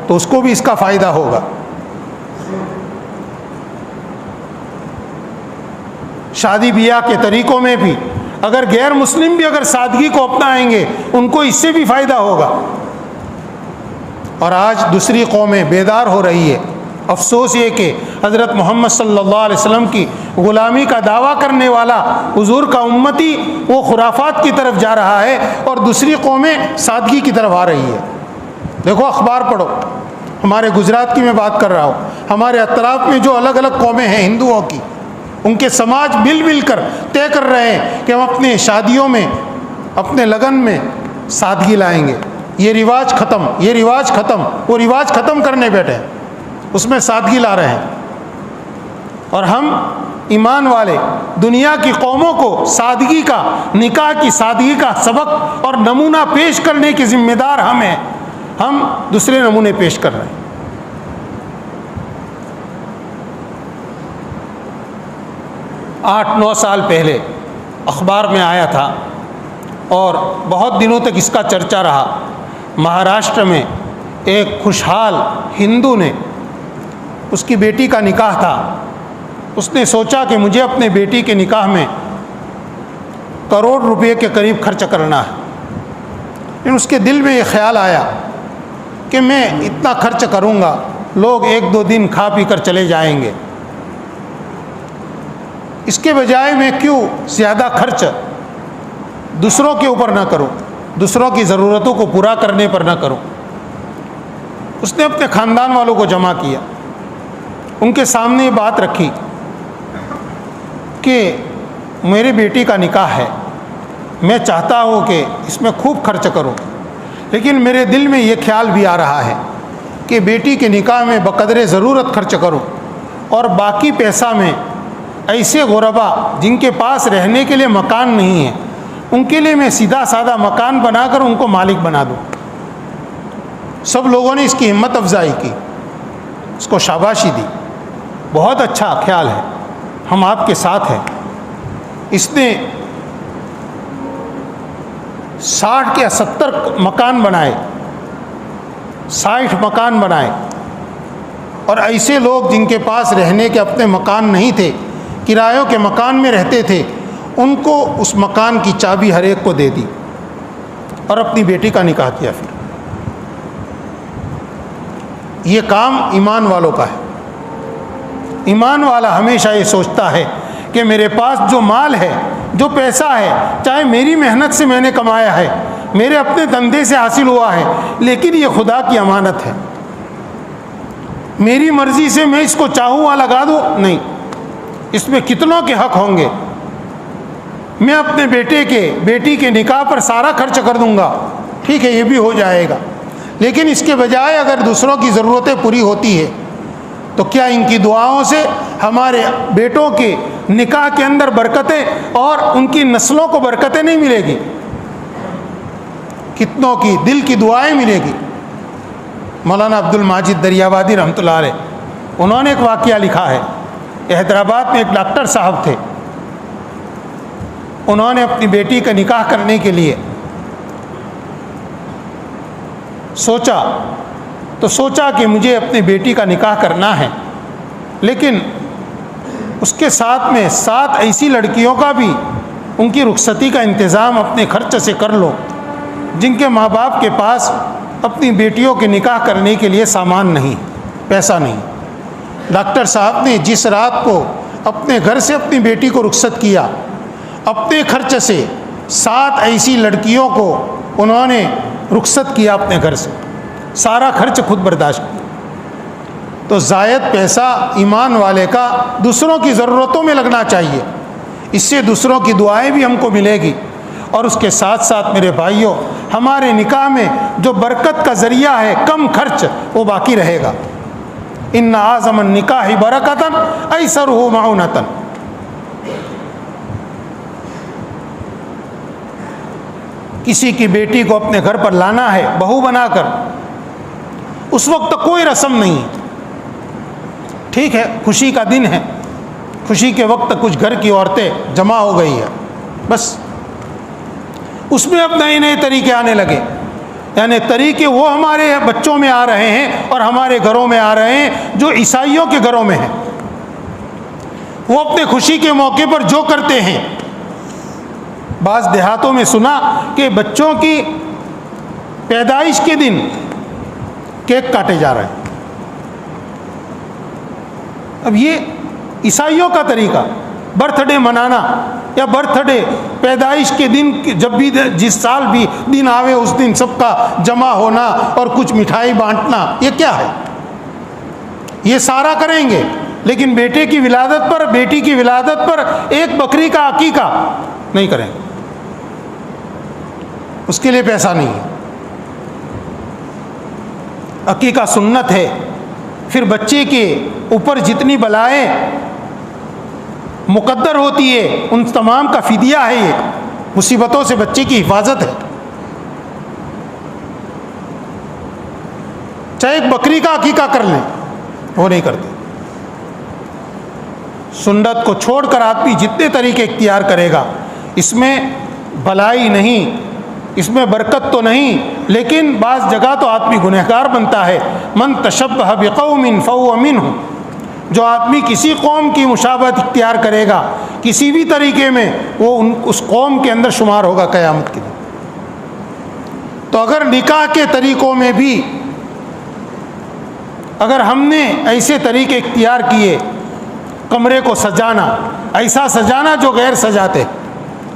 تو اس کو بھی اس کا فائدہ ہوگا۔ شادی بیاہ کے طریقوں میں بھی اگر غیر مسلم بھی اگر سادگی کو اپنائیں گے، ان کو اس سے بھی فائدہ ہوگا۔ اور آج دوسری قومیں بیدار ہو رہی ہے۔ افسوس یہ کہ حضرت محمد صلی اللہ علیہ وسلم کی غلامی کا دعویٰ کرنے والا حضور کا امتی وہ خرافات کی طرف جا رہا ہے، اور دوسری قومیں سادگی کی طرف آ رہی ہے۔ دیکھو، اخبار پڑھو، ہمارے گجرات کی میں بات کر رہا ہوں، ہمارے اطراف میں جو الگ الگ قومیں ہیں ہندوؤں کی، ان کے سماج مل کر طے کر رہے ہیں کہ ہم اپنے شادیوں میں، اپنے لگن میں سادگی لائیں گے۔ یہ رواج ختم، یہ رواج ختم، وہ رواج ختم کرنے بیٹھے ہیں، اس میں سادگی لا رہے ہیں۔ اور ہم ایمان والے دنیا کی قوموں کو سادگی کا، نکاح کی سادگی کا سبق اور نمونہ پیش کرنے کے ذمہ دار ہم ہیں۔ ہم دوسرے نمونے پیش کر رہے ہیں۔ 8-9 سال پہلے اخبار میں آیا تھا اور بہت دنوں تک اس کا چرچا رہا۔ مہاراشٹر میں ایک خوشحال ہندو نے، اس کی بیٹی کا نکاح تھا، اس نے سوچا کہ مجھے اپنے بیٹی کے نکاح میں 1 کروڑ روپے کے قریب خرچ کرنا ہے۔ لیکن اس کے دل میں یہ خیال آیا کہ میں اتنا خرچ کروں گا، لوگ 1-2 دن کھا پی کر چلے جائیں گے، اس کے بجائے میں کیوں زیادہ خرچ دوسروں کے اوپر نہ کروں، دوسروں کی ضرورتوں کو پورا کرنے پر نہ کروں۔ اس نے اپنے خاندان والوں کو جمع کیا، ان کے سامنے یہ بات رکھی کہ میری بیٹی کا نکاح ہے، میں چاہتا ہوں کہ اس میں خوب خرچ کروں، لیکن میرے دل میں یہ خیال بھی آ رہا ہے کہ بیٹی کے نکاح میں بقدر ضرورت خرچ کروں، اور باقی پیسہ میں ایسے غربا جن کے پاس رہنے کے لیے مکان نہیں ہے، ان کے لیے میں سیدھا سادہ مکان بنا کر ان کو مالک بنا دوں۔ سب لوگوں نے اس کی ہمت افزائی کی، اس کو شاباشی دی، بہت اچھا خیال ہے، ہم آپ کے ساتھ ہیں۔ اس نے 60 یا 70 مکان بنائے، 60 مکان بنائے، اور ایسے لوگ جن کے پاس رہنے کے اپنے مکان نہیں تھے، کرایوں کے مکان میں رہتے تھے، ان کو اس مکان کی چابی ہر ایک کو دے دی، اور اپنی بیٹی کا نکاح کیا۔ پھر یہ کام ایمان والوں کا ہے۔ ایمان والا ہمیشہ یہ سوچتا ہے کہ میرے پاس جو مال ہے، جو پیسہ ہے، چاہے میری محنت سے میں نے کمایا ہے، میرے اپنے دندے سے حاصل ہوا ہے، لیکن یہ خدا کی امانت ہے۔ میری مرضی سے میں اس کو چاہوں وہاں لگا دوں نہیں، اس میں کتنوں کے حق ہوں گے، میں اپنے بیٹی کے نکاح پر سارا خرچ کر دوں گا، ٹھیک ہے یہ بھی ہو جائے گا، لیکن اس کے بجائے اگر دوسروں کی ضرورتیں پوری ہوتی ہے تو کیا ان کی دعاؤں سے ہمارے بیٹوں کے نکاح کے اندر برکتیں اور ان کی نسلوں کو برکتیں نہیں ملے گی؟ کتنوں کی دل کی دعائیں ملے گی۔ مولانا عبد الماجد دریابادی رحمۃ اللہ علیہ، انہوں نے ایک واقعہ لکھا ہے۔ حیدرآباد میں ایک ڈاکٹر صاحب تھے، انہوں نے اپنی بیٹی کا نکاح کرنے کے لیے سوچا کہ مجھے اپنی بیٹی کا نکاح کرنا ہے، لیکن اس کے ساتھ میں 7 ایسی لڑکیوں کا بھی ان کی رخصتی کا انتظام اپنے خرچ سے کر لو جن کے ماں باپ کے پاس اپنی بیٹیوں کے نکاح کرنے کے لیے سامان نہیں، پیسہ نہیں۔ ڈاکٹر صاحب نے جس رات کو اپنے گھر سے اپنی بیٹی کو رخصت کیا، اپنے خرچ سے 7 ایسی لڑکیوں کو انہوں نے رخصت کیا اپنے گھر سے، سارا خرچ خود برداشت کیا۔ تو زائد پیسہ ایمان والے کا دوسروں کی ضرورتوں میں لگنا چاہیے، اس سے دوسروں کی دعائیں بھی ہم کو ملے گی، اور اس کے ساتھ ساتھ میرے بھائیوں ہمارے نکاح میں جو برکت کا ذریعہ ہے کم خرچ وہ باقی رہے گا۔ ان اعظم النکاح برکتاً ایسرہ معونۃ۔ کسی کی بیٹی کو اپنے گھر پر لانا ہے بہو بنا کر، اس وقت کوئی رسم نہیں، ٹھیک ہے خوشی کا دن ہے، خوشی کے وقت کچھ گھر کی عورتیں جمع ہو گئی ہے، بس اس میں اب نئے نئے طریقے آنے لگے، یعنی طریقے وہ ہمارے بچوں میں آ رہے ہیں اور ہمارے گھروں میں آ رہے ہیں جو عیسائیوں کے گھروں میں ہیں۔ وہ اپنے خوشی کے موقع پر جو کرتے ہیں، بعض دیہاتوں میں سنا کہ بچوں کی پیدائش کے دن کیک کاٹے جا رہے ہیں۔ اب یہ عیسائیوں کا طریقہ، برتھ ڈے منانا یا برتھ ڈے پیدائش کے دن جب بھی جس سال بھی دن آوے اس دن سب کا جمع ہونا اور کچھ مٹھائی بانٹنا، یہ کیا ہے؟ یہ سارا کریں گے لیکن بیٹے کی ولادت پر، بیٹی کی ولادت پر ایک بکری کا عقیقہ نہیں کریں گے، اس کے لیے پیسہ نہیں ہے۔ عقیقہ سنت ہے، پھر بچے کے اوپر جتنی بلائیں مقدر ہوتی ہے ان تمام کا فدیہ ہے، یہ مصیبتوں سے بچے کی حفاظت ہے۔ چاہے ایک بکری کا عقیقہ کر لیں، وہ نہیں کرتے۔ سنت کو چھوڑ کر آدمی جتنے طریقے اختیار کرے گا، اس میں بھلائی نہیں، اس میں برکت تو نہیں، لیکن بعض جگہ تو آدمی گنہگار بنتا ہے۔ من تشبہ بقوم فہو منہ، جو آدمی کسی قوم کی مشابہت اختیار کرے گا کسی بھی طریقے میں، وہ اس قوم کے اندر شمار ہوگا قیامت کے دن۔ تو اگر نکاح کے طریقوں میں بھی اگر ہم نے ایسے طریقے اختیار کیے، کمرے کو سجانا، ایسا سجانا جو غیر سجاتے،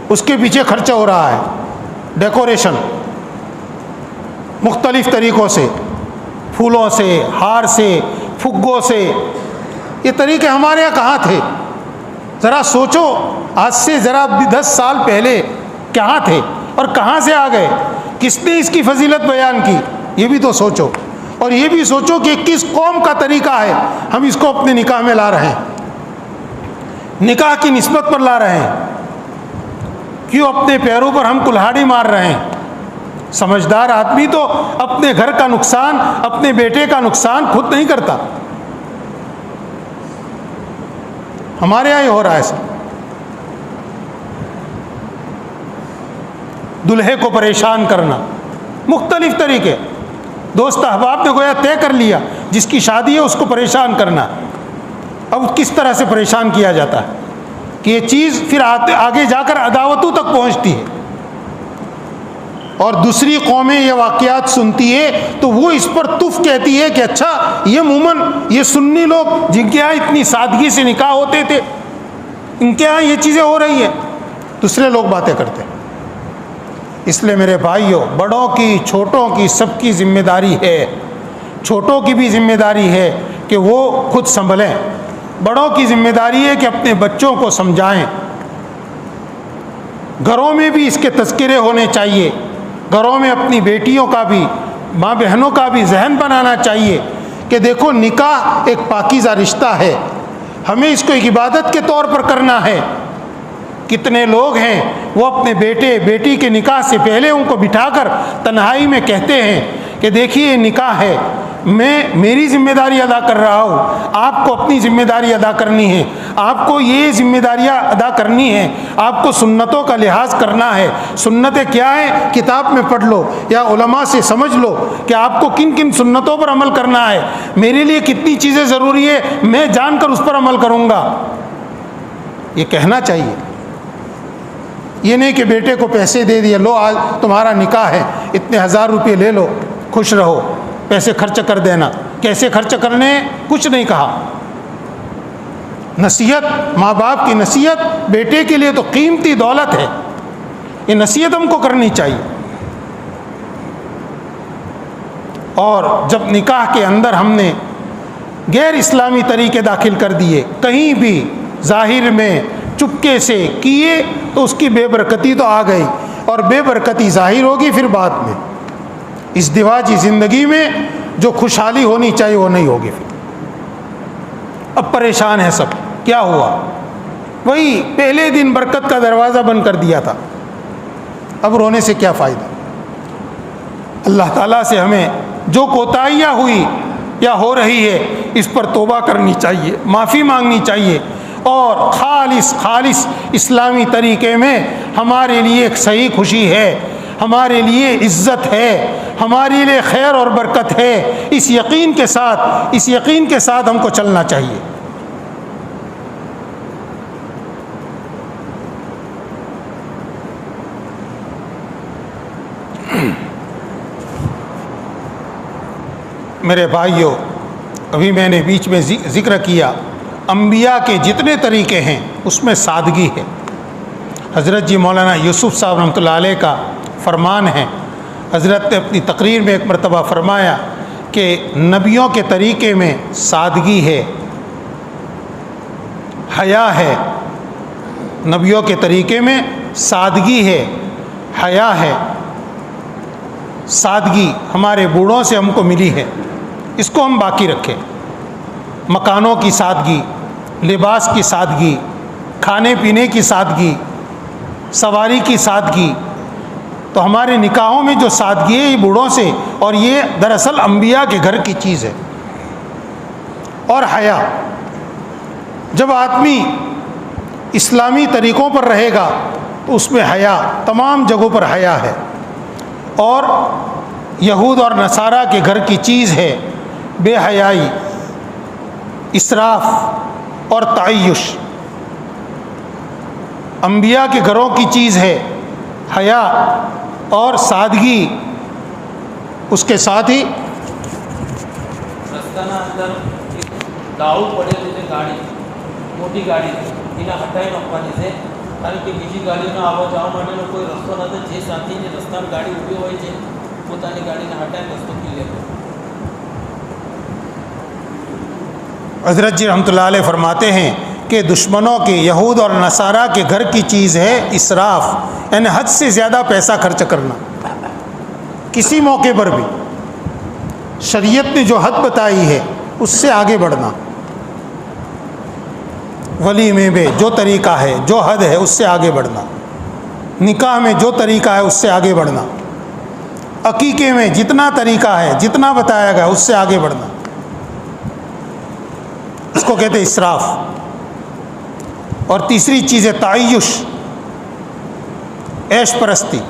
اس کے پیچھے خرچہ ہو رہا ہے، ڈیکوریشن مختلف طریقوں سے، پھولوں سے، ہار سے، پھگوں سے، یہ طریقے ہمارے یہاں کہاں تھے؟ ذرا سوچو، آج سے ذرا 10 سال پہلے کہاں تھے اور کہاں سے آ گئے؟ کس نے اس کی فضیلت بیان کی؟ یہ بھی تو سوچو، اور یہ بھی سوچو کہ کس قوم کا طریقہ ہے ہم اس کو اپنے نکاح میں لا رہے ہیں، نکاح کی نسبت پر لا رہے ہیں، کیوں اپنے پیروں پر ہم کلہاڑی مار رہے ہیں؟ سمجھدار آدمی تو اپنے گھر کا نقصان، اپنے بیٹے کا نقصان خود نہیں کرتا۔ ہمارے یہاں ہی ہو رہا ہے سب، دلہے کو پریشان کرنا، مختلف طریقے، دوست احباب نے گویا طے کر لیا جس کی شادی ہے اس کو پریشان کرنا۔ اب کس طرح سے پریشان کیا جاتا ہے کہ یہ چیز پھر آگے جا کر عداوتوں تک پہنچتی ہے، اور دوسری قومیں یہ واقعات سنتی ہے تو وہ اس پر تف کہتی ہے کہ اچھا یہ عموماً یہ سنی لوگ جن کے یہاں اتنی سادگی سے نکاح ہوتے تھے، ان کے یہاں یہ چیزیں ہو رہی ہیں، دوسرے لوگ باتیں کرتے ہیں۔ اس لیے میرے بھائیوں، بڑوں کی چھوٹوں کی سب کی ذمہ داری ہے، چھوٹوں کی بھی ذمہ داری ہے کہ وہ خود سنبھلیں، بڑوں کی ذمہ داری ہے کہ اپنے بچوں کو سمجھائیں، گھروں میں بھی اس کے تذکرے ہونے چاہیے، گھروں میں اپنی بیٹیوں کا بھی، ماں بہنوں کا بھی ذہن بنانا چاہیے کہ دیکھو نکاح ایک پاکیزہ رشتہ ہے، ہمیں اس کو ایک عبادت کے طور پر کرنا ہے۔ کتنے لوگ ہیں وہ اپنے بیٹے بیٹی کے نکاح سے پہلے ان کو بٹھا کر تنہائی میں کہتے ہیں کہ دیکھیے یہ نکاح ہے، میں میری ذمہ داری ادا کر رہا ہوں، آپ کو اپنی ذمہ داری ادا کرنی ہے، آپ کو یہ ذمہ داریاں ادا کرنی ہیں، آپ کو سنتوں کا لحاظ کرنا ہے۔ سنتیں کیا ہیں؟ کتاب میں پڑھ لو یا علماء سے سمجھ لو کہ آپ کو کن کن سنتوں پر عمل کرنا ہے، میرے لیے کتنی چیزیں ضروری ہے، میں جان کر اس پر عمل کروں گا، یہ کہنا چاہیے۔ یہ نہیں کہ بیٹے کو پیسے دے دیے، لو آج تمہارا نکاح ہے، اتنے 1000 روپے لے لو، خوش رہو، پیسے خرچ کر دینا۔ کیسے خرچ کرنے؟ کچھ نہیں کہا۔ نصیحت، ماں باپ کی نصیحت بیٹے کے لیے تو قیمتی دولت ہے، یہ نصیحت ہم کو کرنی چاہیے۔ اور جب نکاح کے اندر ہم نے غیر اسلامی طریقے داخل کر دیے، کہیں بھی ظاہر میں چپکے سے کیے، تو اس کی بے برکتی تو آ گئی، اور بے برکتی ظاہر ہوگی پھر بعد میں۔ ازدواجی زندگی میں جو خوشحالی ہونی چاہیے وہ نہیں ہوگی۔ پھر اب پریشان ہے سب، کیا ہوا؟ وہی پہلے دن برکت کا دروازہ بند کر دیا تھا، اب رونے سے کیا فائدہ؟ اللہ تعالیٰ سے ہمیں جو کوتاہیاں ہوئی یا ہو رہی ہے اس پر توبہ کرنی چاہیے، معافی مانگنی چاہیے، اور خالص اسلامی طریقے میں ہمارے لیے ایک صحیح خوشی ہے، ہمارے لیے عزت ہے، ہمارے لیے خیر اور برکت ہے۔ اس یقین کے ساتھ ہم کو چلنا چاہیے۔ میرے بھائیوں، ابھی میں نے بیچ میں ذکر کیا انبیاء کے جتنے طریقے ہیں اس میں سادگی ہے۔ حضرت جی مولانا یوسف صاحب رحمۃ اللہ علیہ کا فرمان ہے، حضرت نے اپنی تقریر میں ایک مرتبہ فرمایا کہ نبیوں کے طریقے میں سادگی ہے، حیا ہے۔ نبیوں کے طریقے میں سادگی ہے، حیا ہے۔ سادگی ہمارے بوڑھوں سے ہم کو ملی ہے، اس کو ہم باقی رکھیں۔ مکانوں کی سادگی، لباس کی سادگی، کھانے پینے کی سادگی، سواری کی سادگی، تو ہمارے نکاحوں میں جو سادگی ہے یہ بوڑھوں سے، اور یہ دراصل انبیاء کے گھر کی چیز ہے۔ اور حیا، جب آدمی اسلامی طریقوں پر رہے گا تو اس میں حیا، تمام جگہوں پر حیا ہے۔ اور یہود اور نصارہ کے گھر کی چیز ہے بے حیائی، اسراف اور تعیش۔ انبیاء کے گھروں کی چیز ہے حیا اور سادگی، اس کے ساتھ ہی રસ્તાના અંદર એક દાળું પડેલું છે, ગાડી મોટી ગાડી છે, એને હટાવી નાખવાની છે, કારણ કે બીજી ગાડીનો આવવા જવા માટેનો કોઈ રસ્તો નથી। જે સાથીની રસ્તામાં ગાડી ઊભી હોય છે પોતાની ગાડીને હટાવી રસ્તો ક્લિયર કરે। حضرت جی رحمۃ اللہ علیہ فرماتے ہیں کہ دشمنوں کے یہود اور نصارہ کے گھر کی چیز ہے اسراف، یعنی حد سے زیادہ پیسہ خرچ کرنا، کسی موقع پر بھی شریعت نے جو حد بتائی ہے اس سے آگے بڑھنا۔ ولیمے میں جو طریقہ ہے، جو حد ہے اس سے آگے بڑھنا، نکاح میں جو طریقہ ہے اس سے آگے بڑھنا، عقیقے میں جتنا طریقہ ہے، جتنا بتایا گیا اس سے آگے بڑھنا، اس کو کہتے ہیں اسراف۔ اور تیسری چیز ہے تعیش، عیش پرستی،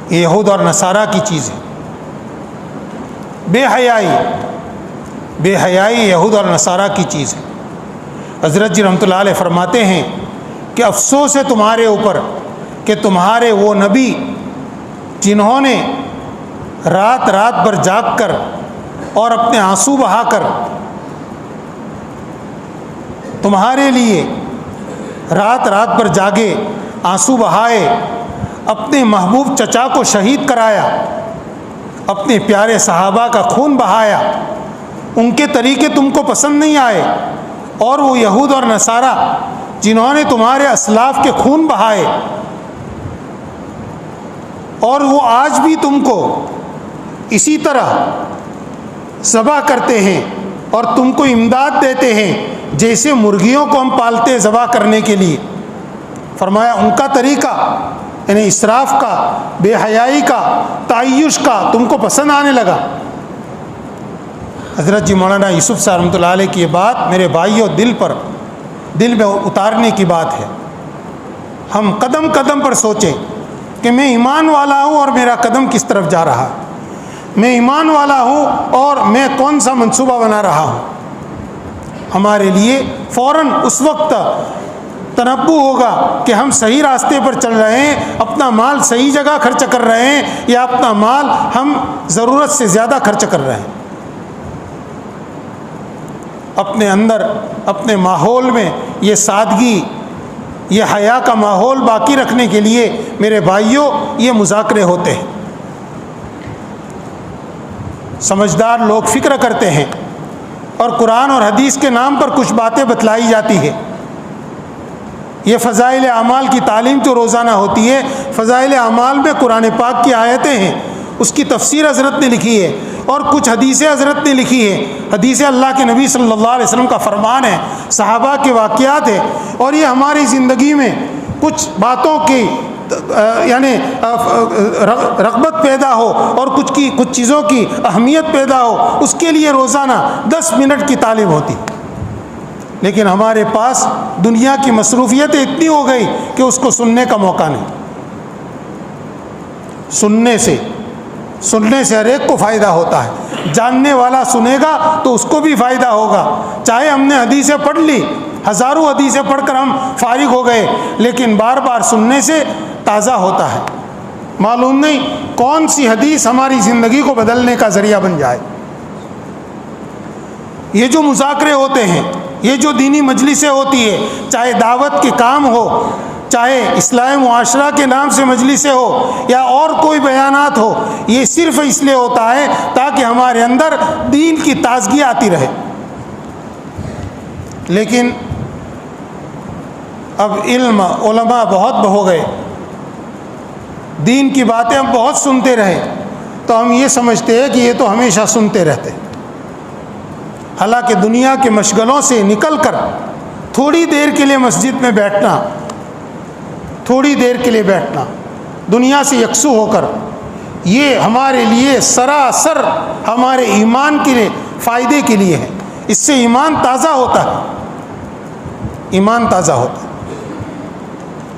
یہ یہود اور نصارہ کی چیز ہے۔ بے حیائی یہود اور نصارہ کی چیز ہے۔ حضرت جی رحمۃ اللہ علیہ فرماتے ہیں کہ افسوس ہے تمہارے اوپر کہ تمہارے وہ نبی جنہوں نے رات بھر جاگ کر اور اپنے آنسو بہا کر تمہارے لیے رات بھر جاگے، آنسو بہائے، اپنے محبوب چچا کو شہید کرایا، اپنے پیارے صحابہ کا خون بہایا، ان کے طریقے تم کو پسند نہیں آئے، اور وہ یہود اور نصارہ جنہوں نے تمہارے اسلاف کے خون بہائے اور وہ آج بھی تم کو اسی طرح ذبح کرتے ہیں اور تم کو امداد دیتے ہیں جیسے مرغیوں کو ہم پالتے ہیں ذبح کرنے کے لیے. فرمایا ان کا طریقہ یعنی اسراف کا، بے حیائی کا، تعیش کا تم کو پسند آنے لگا. حضرت جی مولانا یوسف صاحب رحمۃ اللہ علیہ کی یہ بات میرے بھائیوں دل میں اتارنے کی بات ہے. ہم قدم قدم پر سوچیں کہ میں ایمان والا ہوں اور میرا قدم کس طرف جا رہا، میں ایمان والا ہوں اور میں کون سا منصوبہ بنا رہا ہوں. ہمارے لیے فوراً اس وقت تنبؤ ہوگا کہ ہم صحیح راستے پر چل رہے ہیں، اپنا مال صحیح جگہ خرچ کر رہے ہیں یا اپنا مال ہم ضرورت سے زیادہ خرچ کر رہے ہیں. اپنے اندر اپنے ماحول میں یہ سادگی، یہ حیا کا ماحول باقی رکھنے کے لیے میرے بھائیوں یہ مذاکرے ہوتے ہیں. سمجھدار لوگ فکر کرتے ہیں اور قرآن اور حدیث کے نام پر کچھ باتیں بتلائی جاتی ہے. یہ فضائل اعمال کی تعلیم جو روزانہ ہوتی ہے، فضائل اعمال میں قرآن پاک کی آیتیں ہیں، اس کی تفسیر حضرت نے لکھی ہے اور کچھ حدیثیں حضرت نے لکھی ہے. حدیثیں اللہ کے نبی صلی اللہ علیہ وسلم کا فرمان ہے، صحابہ کے واقعات ہیں، اور یہ ہماری زندگی میں کچھ باتوں کی یعنی رغبت پیدا ہو اور کچھ چیزوں کی اہمیت پیدا ہو، اس کے لیے روزانہ 10 منٹ کی تعلیم ہوتی. لیکن ہمارے پاس دنیا کی مصروفیتیں اتنی ہو گئی کہ اس کو سننے کا موقع نہیں. سننے سے ہر ایک کو فائدہ ہوتا ہے. جاننے والا سنے گا تو اس کو بھی فائدہ ہوگا. چاہے ہم نے حدیثیں پڑھ لی، ہزاروں حدیثیں پڑھ کر ہم فارغ ہو گئے، لیکن بار بار سننے سے تازہ ہوتا ہے. معلوم نہیں کون سی حدیث ہماری زندگی کو بدلنے کا ذریعہ بن جائے. یہ جو مذاکرے ہوتے ہیں، یہ جو دینی مجلسیں ہوتی ہے، چاہے دعوت کے کام ہو، چاہے اصلاح معاشرہ کے نام سے مجلسیں ہو یا اور کوئی بیانات ہو، یہ صرف اس لیے ہوتا ہے تاکہ ہمارے اندر دین کی تازگی آتی رہے. لیکن اب علماء بہت ہو گئے، دین کی باتیں ہم بہت سنتے رہے تو ہم یہ سمجھتے ہیں کہ یہ تو ہمیشہ سنتے رہتے. حالانکہ دنیا کے مشغلوں سے نکل کر تھوڑی دیر کے لیے مسجد میں بیٹھنا، تھوڑی دیر کے لیے بیٹھنا دنیا سے یکسو ہو کر، یہ ہمارے لیے سراسر ہمارے ایمان کے فائدے کے لیے ہے. اس سے ایمان تازہ ہوتا ہے، ایمان تازہ ہوتا ہے.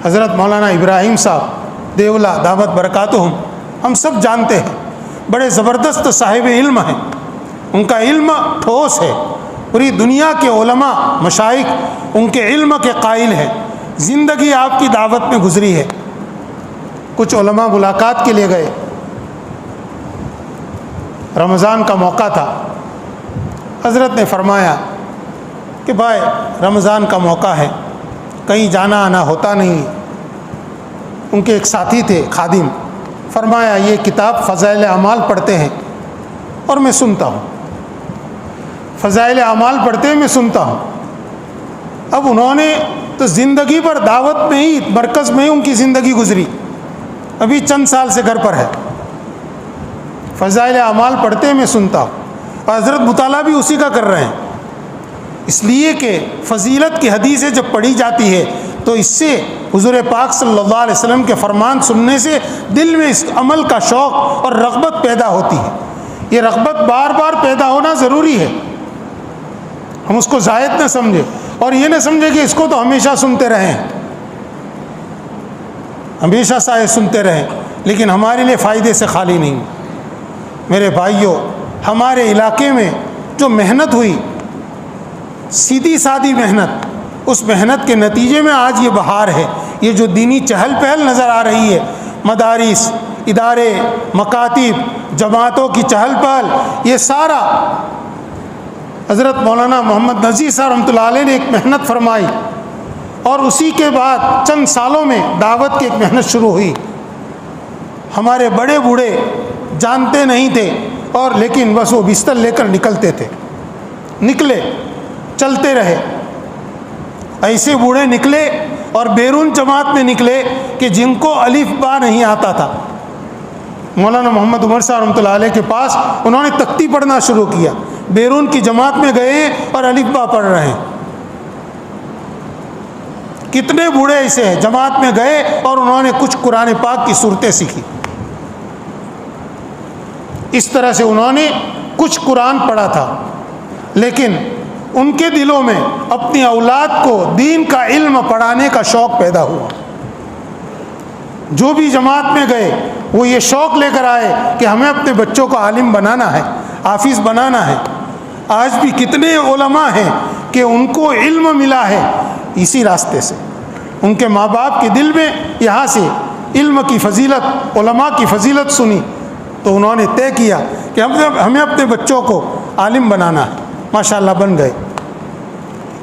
حضرت مولانا ابراہیم صاحب دیولہ دامت برکاتہم ہم سب جانتے ہیں، بڑے زبردست صاحب علم ہیں. ان کا علم ٹھوس ہے. پوری دنیا کے علماء مشائخ ان کے علم کے قائل ہیں. زندگی آپ کی دعوت میں گزری ہے. کچھ علماء ملاقات کے لیے گئے، رمضان کا موقع تھا. حضرت نے فرمایا کہ بھائی رمضان کا موقع ہے، کہیں جانا آنا ہوتا نہیں. ان کے ایک ساتھی تھے خادم، فرمایا یہ کتاب فضائل اعمال پڑھتے ہیں اور میں سنتا ہوں، فضائل اعمال پڑھتے ہیں میں سنتا ہوں. اب انہوں نے تو زندگی پر دعوت میں ہی، مرکز میں ہی ان کی زندگی گزری، ابھی چند سال سے گھر پر ہے. فضائل اعمال پڑھتے ہیں میں سنتا ہوں، اور حضرت مطالعہ بھی اسی کا کر رہے ہیں. اس لیے کہ فضیلت کی حدیثیں جب پڑھی جاتی ہے تو اس سے حضور پاک صلی اللہ علیہ وسلم کے فرمان سننے سے دل میں اس عمل کا شوق اور رغبت پیدا ہوتی ہے. یہ رغبت بار بار پیدا ہونا ضروری ہے. ہم اس کو زائد نہ سمجھیں اور یہ نہ سمجھیں کہ اس کو تو ہمیشہ سنتے رہیں، ہمیشہ سائے سنتے رہیں، لیکن ہمارے لیے فائدے سے خالی نہیں. میرے بھائیوں، ہمارے علاقے میں جو محنت ہوئی، سیدھی سادی محنت، اس محنت کے نتیجے میں آج یہ بہار ہے. یہ جو دینی چہل پہل نظر آ رہی ہے، مدارس، ادارے، مکاتب، جماعتوں کی چہل پہل، یہ سارا حضرت مولانا محمد نذیر صاحب رحمۃ اللہ علیہ نے ایک محنت فرمائی، اور اسی کے بعد چند سالوں میں دعوت کی ایک محنت شروع ہوئی. ہمارے بڑے بوڑھے جانتے نہیں تھے، اور لیکن بس وہ بستر لے کر نکلتے تھے، نکلے، چلتے رہے. ایسے بوڑھے نکلے اور بیرون جماعت میں نکلے کہ جن کو الف با نہیں آتا تھا. مولانا محمد عمر صاحب رحمۃ اللہ علیہ کے پاس انہوں نے تختی پڑھنا شروع کیا. بیرون کی جماعت میں گئے اور الف با پڑھ رہے ہیں. کتنے بوڑھے ایسے ہیں جماعت میں گئے اور انہوں نے کچھ قرآن پاک کی صورتیں سیکھی. اس طرح سے انہوں نے کچھ قرآن پڑھا تھا، لیکن ان کے دلوں میں اپنی اولاد کو دین کا علم پڑھانے کا شوق پیدا ہوا. جو بھی جماعت میں گئے وہ یہ شوق لے کر آئے کہ ہمیں اپنے بچوں کو عالم بنانا ہے، حافظ بنانا ہے. آج بھی کتنے علماء ہیں کہ ان کو علم ملا ہے اسی راستے سے. ان کے ماں باپ کے دل میں یہاں سے علم کی فضیلت، علماء کی فضیلت سنی تو انہوں نے طے کیا کہ ہمیں اپنے بچوں کو عالم بنانا ہے. ماشاءاللہ بن گئے.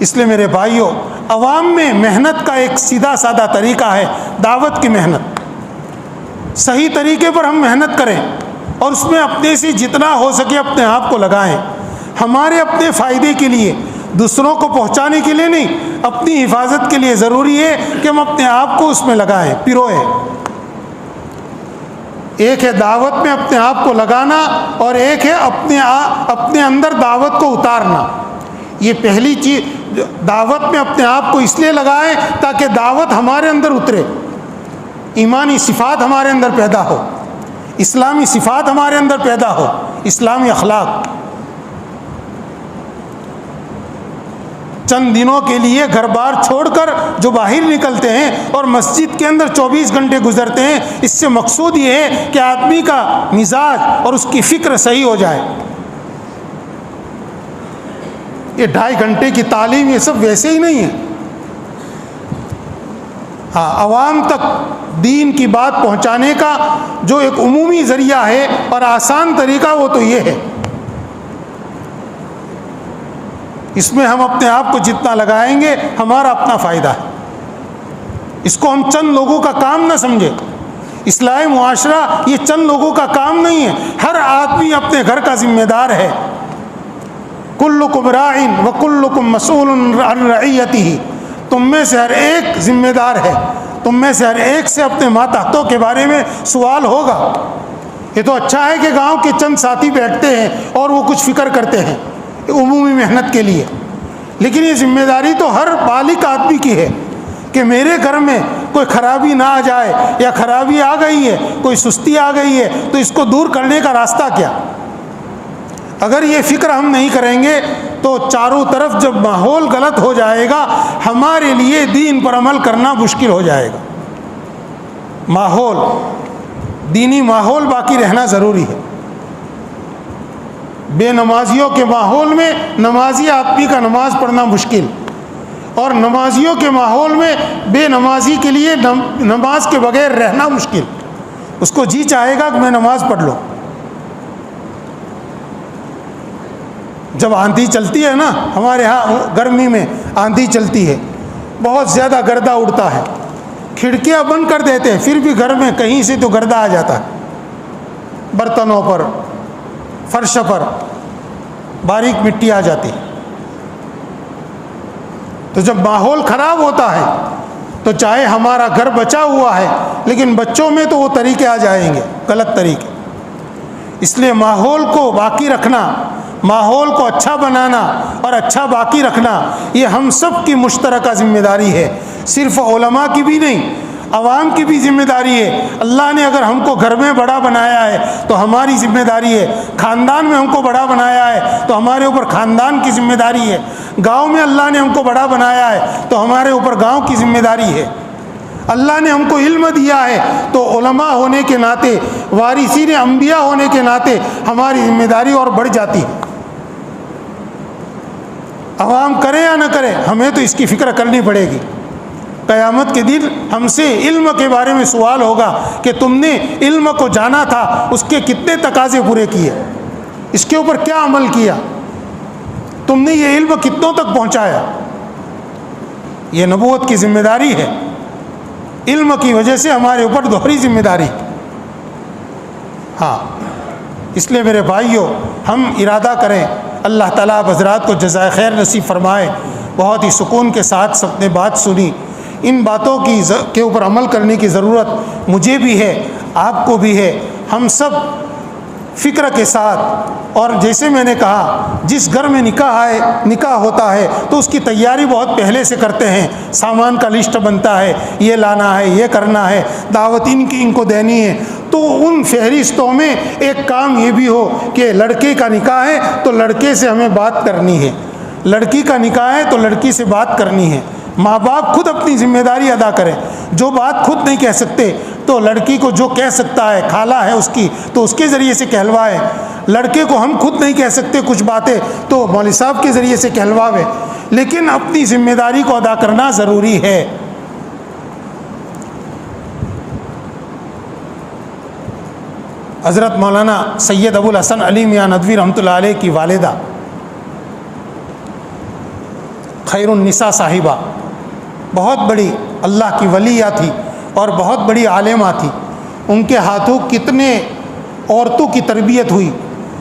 اس لیے میرے بھائیوں، عوام میں محنت کا ایک سیدھا سادہ طریقہ ہے، دعوت کی محنت. صحیح طریقے پر ہم محنت کریں اور اس میں اپنے سے جتنا ہو سکے اپنے آپ کو لگائیں. ہمارے اپنے فائدے کے لیے، دوسروں کو پہنچانے کے لیے نہیں، اپنی حفاظت کے لیے ضروری ہے کہ ہم اپنے آپ کو اس میں لگائیں، پروئیں. ایک ہے دعوت میں اپنے آپ کو لگانا اور ایک ہے اپنے اندر دعوت کو اتارنا. یہ پہلی چیز، دعوت میں اپنے آپ کو اس لیے لگائیں تاکہ دعوت ہمارے اندر اترے، ایمانی صفات ہمارے اندر پیدا ہو، اسلامی صفات ہمارے اندر پیدا ہو، اسلامی اخلاق. چند دنوں کے لیے گھر بار چھوڑ کر جو باہر نکلتے ہیں اور مسجد کے اندر 24 گھنٹے گزرتے ہیں، اس سے مقصود یہ ہے کہ آدمی کا مزاج اور اس کی فکر صحیح ہو جائے. یہ 2.5 گھنٹے کی تعلیم یہ سب ویسے ہی نہیں ہے. ہاں، عوام تک دین کی بات پہنچانے کا جو ایک عمومی ذریعہ ہے اور آسان طریقہ وہ تو یہ ہے. اس میں ہم اپنے آپ کو جتنا لگائیں گے ہمارا اپنا فائدہ ہے. اس کو ہم چند لوگوں کا کام نہ سمجھیں. اصلاح معاشرہ یہ چند لوگوں کا کام نہیں ہے، ہر آدمی اپنے گھر کا ذمہ دار ہے. کلکم راعٍ وکلکم مسئول عن رعیتہ. تم میں سے ہر ایک ذمہ دار ہے، تم میں سے ہر ایک سے اپنے ماتحتوں کے بارے میں سوال ہوگا. یہ تو اچھا ہے کہ گاؤں کے چند ساتھی بیٹھتے ہیں اور وہ کچھ فکر کرتے ہیں عمومی محنت کے لیے، لیکن یہ ذمہ داری تو ہر بالغ آدمی کی ہے کہ میرے گھر میں کوئی خرابی نہ آ جائے، یا خرابی آ گئی ہے، کوئی سستی آ گئی ہے تو اس کو دور کرنے کا راستہ کیا. اگر یہ فکر ہم نہیں کریں گے تو چاروں طرف جب ماحول غلط ہو جائے گا ہمارے لیے دین پر عمل کرنا مشکل ہو جائے گا. ماحول، دینی ماحول باقی رہنا ضروری ہے. بے نمازیوں کے ماحول میں نمازی آدمی کا نماز پڑھنا مشکل، اور نمازیوں کے ماحول میں بے نمازی کے لیے نماز کے بغیر رہنا مشکل. اس کو جی چاہے گا کہ میں نماز پڑھ لوں. جب آندھی چلتی ہے نا، ہمارے ہاں گرمی میں آندھی چلتی ہے، بہت زیادہ گردہ اڑتا ہے، کھڑکیاں بند کر دیتے ہیں، پھر بھی گھر میں کہیں سے تو گردہ آ جاتا ہے. برتنوں پر، فرش پر باریک مٹی آ جاتی ہے. تو جب ماحول خراب ہوتا ہے تو چاہے ہمارا گھر بچا ہوا ہے لیکن بچوں میں تو وہ طریقے آ جائیں گے، غلط طریقے. اس لیے ماحول کو باقی رکھنا، ماحول کو اچھا بنانا اور اچھا باقی رکھنا یہ ہم سب کی مشترکہ ذمہ داری ہے. صرف علماء کی بھی نہیں، عوام کی بھی ذمہ داری ہے. اللہ نے اگر ہم کو گھر میں بڑا بنایا ہے تو ہماری ذمہ داری ہے. خاندان میں ہم کو بڑا بنایا ہے تو ہمارے اوپر خاندان کی ذمہ داری ہے. گاؤں میں اللہ نے ہم کو بڑا بنایا ہے تو ہمارے اوپر گاؤں کی ذمہ داری ہے. اللہ نے ہم کو علم دیا ہے تو علماء ہونے کے ناطے، وارثین انبیاء ہونے کے ناطے ہماری ذمہ داری اور بڑھ جاتی ہے. عوام کرے یا نہ کرے ہمیں تو اس کی فکر کرنی پڑے گی. قیامت کے دن ہم سے علم کے بارے میں سوال ہوگا کہ تم نے علم کو جانا تھا، اس کے کتنے تقاضے پورے کیے، اس کے اوپر کیا عمل کیا، تم نے یہ علم کتنوں تک پہنچایا. یہ نبوت کی ذمہ داری ہے. علم کی وجہ سے ہمارے اوپر دوہری ذمہ داری. ہاں، اس لیے میرے بھائیوں ہم ارادہ کریں، اللہ تعالیٰ آپ حضرات کو جزائے خیر نصیب فرمائے. بہت ہی سکون کے ساتھ سب نے بات سنی. ان باتوں کے اوپر عمل کرنے کی ضرورت مجھے بھی ہے، آپ کو بھی ہے. ہم سب فکر کے ساتھ، اور جیسے میں نے کہا جس گھر میں نکاح ہوتا ہے تو اس کی تیاری بہت پہلے سے کرتے ہیں. سامان کا لسٹ بنتا ہے، یہ لانا ہے، یہ کرنا ہے، دعوت ان کو دینی ہے. تو ان فہرستوں میں ایک کام یہ بھی ہو کہ لڑکے کا نکاح ہے تو لڑکے سے ہمیں بات کرنی ہے، لڑکی کا نکاح ہے تو لڑکی سے بات کرنی ہے. ماں باپ خود اپنی ذمہ داری ادا کریں. جو بات خود نہیں کہہ سکتے تو لڑکی کو جو کہہ سکتا ہے، خالہ ہے اس کی، تو اس کے ذریعے سے کہلوائے. لڑکے کو ہم خود نہیں کہہ سکتے کچھ باتیں تو مولوی صاحب کے ذریعے سے کہلواوے. لیکن اپنی ذمہ داری کو ادا کرنا ضروری ہے. حضرت مولانا سید ابو الحسن علی میاں ندوی رحمۃ اللہ علیہ کی والدہ خیر النساء صاحبہ بہت بڑی اللہ کی ولیہ تھی اور بہت بڑی عالمہ تھی. ان کے ہاتھوں کتنے عورتوں کی تربیت ہوئی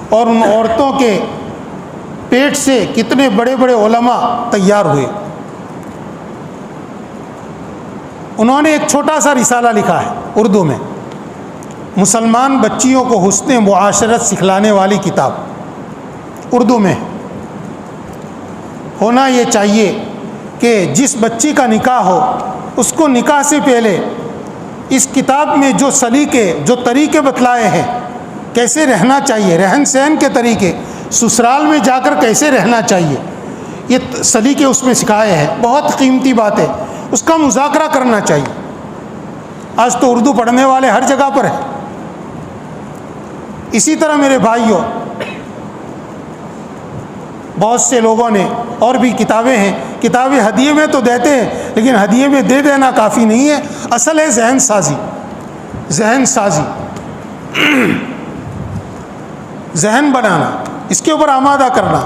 اور ان عورتوں کے پیٹ سے کتنے بڑے بڑے علماء تیار ہوئے. انہوں نے ایک چھوٹا سا رسالہ لکھا ہے اردو میں، مسلمان بچیوں کو حسن معاشرت سکھلانے والی کتاب، اردو میں. ہونا یہ چاہیے کہ جس بچی کا نکاح ہو اس کو نکاح سے پہلے اس کتاب میں جو سلیقے، جو طریقے بتلائے ہیں، کیسے رہنا چاہیے، رہن سہن کے طریقے، سسرال میں جا کر کیسے رہنا چاہیے، یہ سلیقے اس میں سکھائے ہیں. بہت قیمتی بات ہے، اس کا مذاکرہ کرنا چاہیے. آج تو اردو پڑھنے والے ہر جگہ پر ہیں. اسی طرح میرے بھائیوں، بہت سے لوگوں نے اور بھی کتابیں ہیں، کتابیں ہدیے میں تو دیتے ہیں لیکن ہدیے میں دے دینا کافی نہیں ہے. اصل ہے ذہن سازی، ذہن بنانا، اس کے اوپر آمادہ کرنا،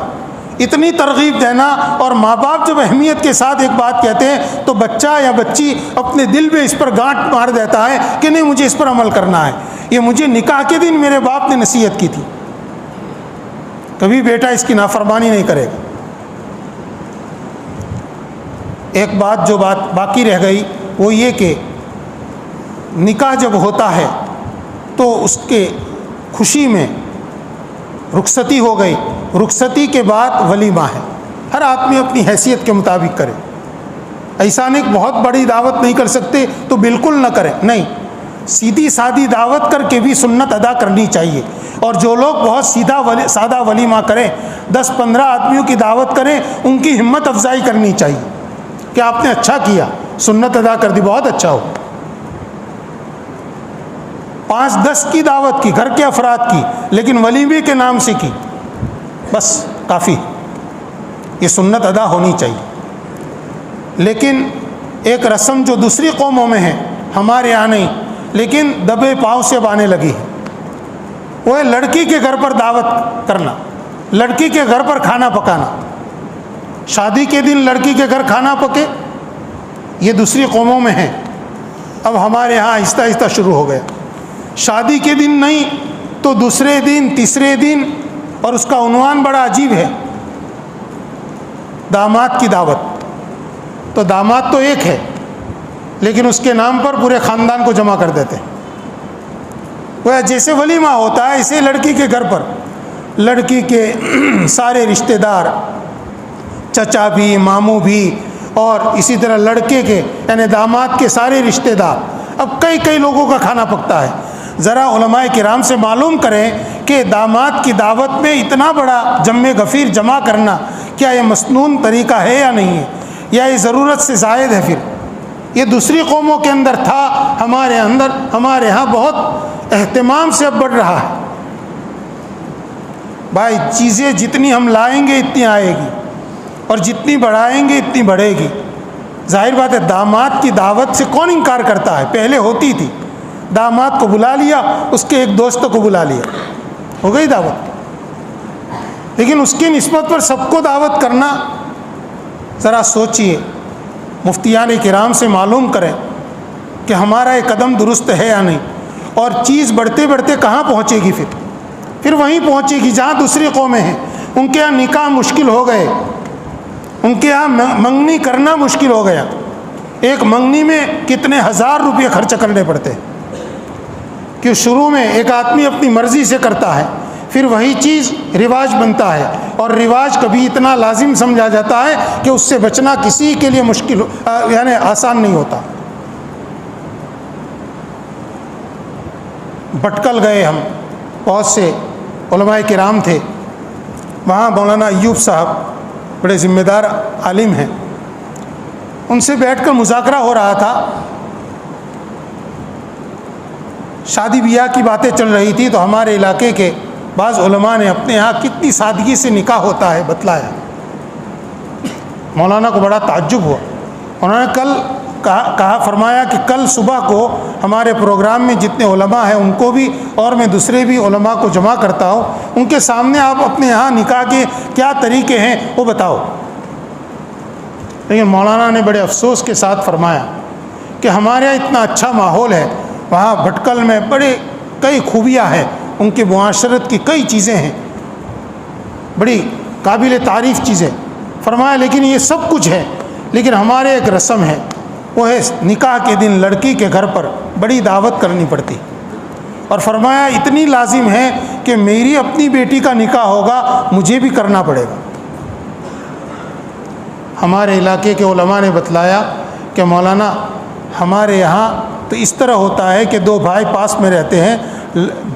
اتنی ترغیب دینا. اور ماں باپ جب اہمیت کے ساتھ ایک بات کہتے ہیں تو بچہ یا بچی اپنے دل میں اس پر گانٹھ مار دیتا ہے کہ نہیں مجھے اس پر عمل کرنا ہے. یہ مجھے نکاح کے دن میرے باپ نے نصیحت کی تھی، کبھی بیٹا اس کی نافرمانی نہیں کرے گا. ایک بات جو باقی رہ گئی وہ یہ کہ نکاح جب ہوتا ہے تو اس کے خوشی میں رخصتی ہو گئی، رخصتی کے بعد ولیمہ ہے. ہر آدمی اپنی حیثیت کے مطابق کرے. ایسا نہیں بہت بڑی دعوت نہیں کر سکتے تو بالکل نہ کریں، نہیں، سیدھی سادی دعوت کر کے بھی سنت ادا کرنی چاہیے. اور جو لوگ بہت سادہ ولیمہ کریں، 10-15 آدمیوں کی دعوت کریں، ان کی ہمت افزائی کرنی چاہیے کہ آپ نے اچھا کیا، سنت ادا کر دی، بہت اچھا ہو. 5-10 کی دعوت کی، گھر کے افراد کی، لیکن ولیمے کے نام سے کی، بس کافی. یہ سنت ادا ہونی چاہیے. لیکن ایک رسم جو دوسری قوموں میں ہے، ہمارے یہاں نہیں، لیکن دبے پاؤں سے اب آنے لگی ہے، وہ ہے لڑکی کے گھر پر دعوت کرنا، لڑکی کے گھر پر کھانا پکانا. شادی کے دن لڑکی کے گھر کھانا پکے، یہ دوسری قوموں میں ہے. اب ہمارے یہاں آہستہ آہستہ شروع ہو گیا. شادی کے دن نہیں تو دوسرے دن، تیسرے دن، اور اس کا عنوان بڑا عجیب ہے، داماد کی دعوت. تو داماد تو ایک ہے لیکن اس کے نام پر پورے خاندان کو جمع کر دیتے ہیں. وہ جیسے ولیمہ ہوتا ہے اسے لڑکی کے گھر پر لڑکی کے سارے رشتہ دار، چچا بھی، ماموں بھی، اور اسی طرح لڑکے کے یعنی داماد کے سارے رشتہ دار، اب کئی لوگوں کا کھانا پکتا ہے. ذرا علماء کرام سے معلوم کریں کہ داماد کی دعوت میں اتنا بڑا جم غفیر جمع کرنا کیا یہ مسنون طریقہ ہے یا نہیں ہے، یا یہ ضرورت سے زائد ہے؟ پھر یہ دوسری قوموں کے اندر تھا، ہمارے ہاں بہت اہتمام سے اب بڑھ رہا ہے. بھائی چیزیں جتنی ہم لائیں گے اتنی آئے گی، اور جتنی بڑھائیں گے اتنی بڑھے گی. ظاہر بات ہے داماد کی دعوت سے کون انکار کرتا ہے؟ پہلے ہوتی تھی، داماد کو بلا لیا، اس کے ایک دوست کو بلا لیا، ہو گئی دعوت. لیکن اس کی نسبت پر سب کو دعوت کرنا، ذرا سوچئے، مفتیان کرام سے معلوم کریں کہ ہمارا یہ قدم درست ہے یا نہیں. اور چیز بڑھتے بڑھتے کہاں پہنچے گی؟ پھر وہیں پہنچے گی جہاں دوسری قومیں ہیں، ان کے یہاں نکاح مشکل ہو گئے، ان کے یہاں منگنی کرنا مشکل ہو گیا. ایک منگنی میں کتنے ہزار روپے خرچ کرنے پڑتے، کہ شروع میں ایک آدمی اپنی مرضی سے کرتا ہے، پھر وہی چیز رواج بنتا ہے، اور رواج کبھی اتنا لازم سمجھا جاتا ہے کہ اس سے بچنا کسی کے لیے مشکل یعنی آسان نہیں ہوتا. بھٹکل گئے ہم، بہت سے علماء کرام تھے وہاں. مولانا ایوب صاحب بڑے ذمہ دار عالم ہیں، ان سے بیٹھ کر مذاکرہ ہو رہا تھا. شادی بیاہ کی باتیں چل رہی تھی، تو ہمارے علاقے کے بعض علماء نے اپنے یہاں کتنی سادگی سے نکاح ہوتا ہے بتلایا. مولانا کو بڑا تعجب ہوا. انہوں نے کل کہا فرمایا کہ کل صبح کو ہمارے پروگرام میں جتنے علماء ہیں ان کو بھی اور میں دوسرے بھی علماء کو جمع کرتا ہوں، ان کے سامنے آپ اپنے یہاں نکاح کے کیا طریقے ہیں وہ بتاؤ. لیکن مولانا نے بڑے افسوس کے ساتھ فرمایا کہ ہمارے یہاں اتنا اچھا ماحول ہے، وہاں بھٹکل میں بڑے کئی خوبیاں ہیں، ان کی معاشرت کی کئی چیزیں ہیں، بڑی قابل تعریف چیزیں. فرمایا لیکن یہ سب کچھ ہے، لیکن ہمارے ایک رسم ہے، وہ ہے نکاح کے دن لڑکی کے گھر پر بڑی دعوت کرنی پڑتی. اور فرمایا اتنی لازم ہے کہ میری اپنی بیٹی کا نکاح ہوگا مجھے بھی کرنا پڑے گا. ہمارے علاقے کے علماء نے بتلایا کہ مولانا ہمارے یہاں تو اس طرح ہوتا ہے کہ دو بھائی پاس میں رہتے ہیں،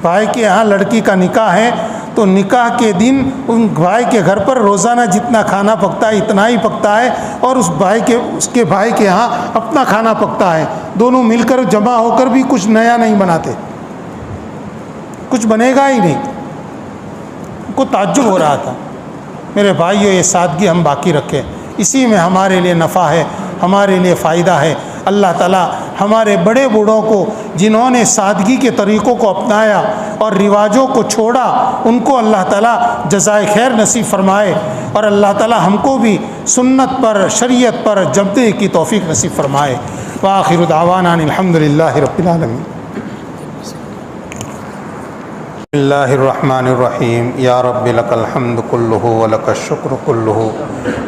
بھائی کے یہاں لڑکی کا نکاح ہے، تو نکاح کے دن ان بھائی کے گھر پر روزانہ جتنا کھانا پکتا ہے اتنا ہی پکتا ہے، اور اس کے بھائی کے یہاں اپنا کھانا پکتا ہے. دونوں مل کر جمع ہو کر بھی کچھ نیا نہیں بناتے، کچھ بنے گا ہی نہیں. کو تعجب ہو رہا تھا. میرے بھائیو یہ سادگی ہم باقی رکھیں، اسی میں ہمارے لیے نفع ہے، ہمارے لیے فائدہ ہے. اللہ تعالیٰ ہمارے بڑے بوڑھوں کو جنہوں نے سادگی کے طریقوں کو اپنایا اور رواجوں کو چھوڑا، ان کو اللہ تعالیٰ جزائے خیر نصیب فرمائے، اور اللہ تعالیٰ ہم کو بھی سنت پر شریعت پر جمنے کی توفیق نصیب فرمائے. وآخر دعوانا الحمد للہ رب العالمین. بسم اللہ الرحمن الرحیم. یا رب لک الحمد کلہ ولک الشکر کلہ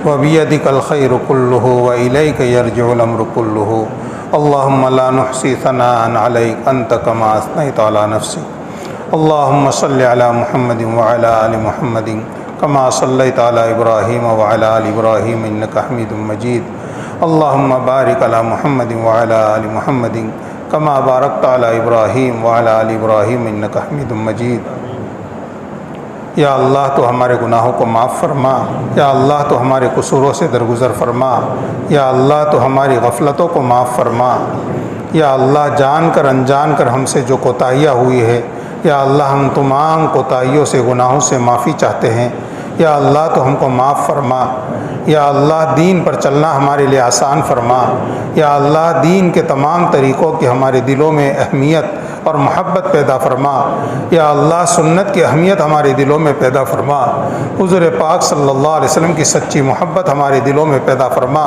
وبیدک الخیر کلہ والیک یرجع الامر کلہ. اللہم لا نحصی ثناء علیک انت کما اثنیت علی نفسک. اللہم صلی علی محمد وعلی آل محمد کما صلیت علی ابراہیم وعلی آل ابراہیم انک حمید مجید. اللہم بارک علی محمد وعلی آل محمد کما بارکت علی ابراہیم وعلی آل ابراہیم انک حمید مجید. یا اللہ تو ہمارے گناہوں کو معاف فرما، یا اللہ تو ہمارے قصوروں سے درگزر فرما، یا اللہ تو ہماری غفلتوں کو معاف فرما. یا اللہ جان کر انجان کر ہم سے جو کوتاہیاں ہوئی ہے، یا اللہ ہم تمام کوتاہیوں سے گناہوں سے معافی چاہتے ہیں. یا اللہ تو ہم کو معاف فرما. یا اللہ دین پر چلنا ہمارے لیے آسان فرما. یا اللہ دین کے تمام طریقوں کی ہمارے دلوں میں اہمیت اور محبت پیدا فرما. یا اللہ سنت کی اہمیت ہمارے دلوں میں پیدا فرما. حضور پاک صلی اللہ علیہ وسلم کی سچی محبت ہمارے دلوں میں پیدا فرما.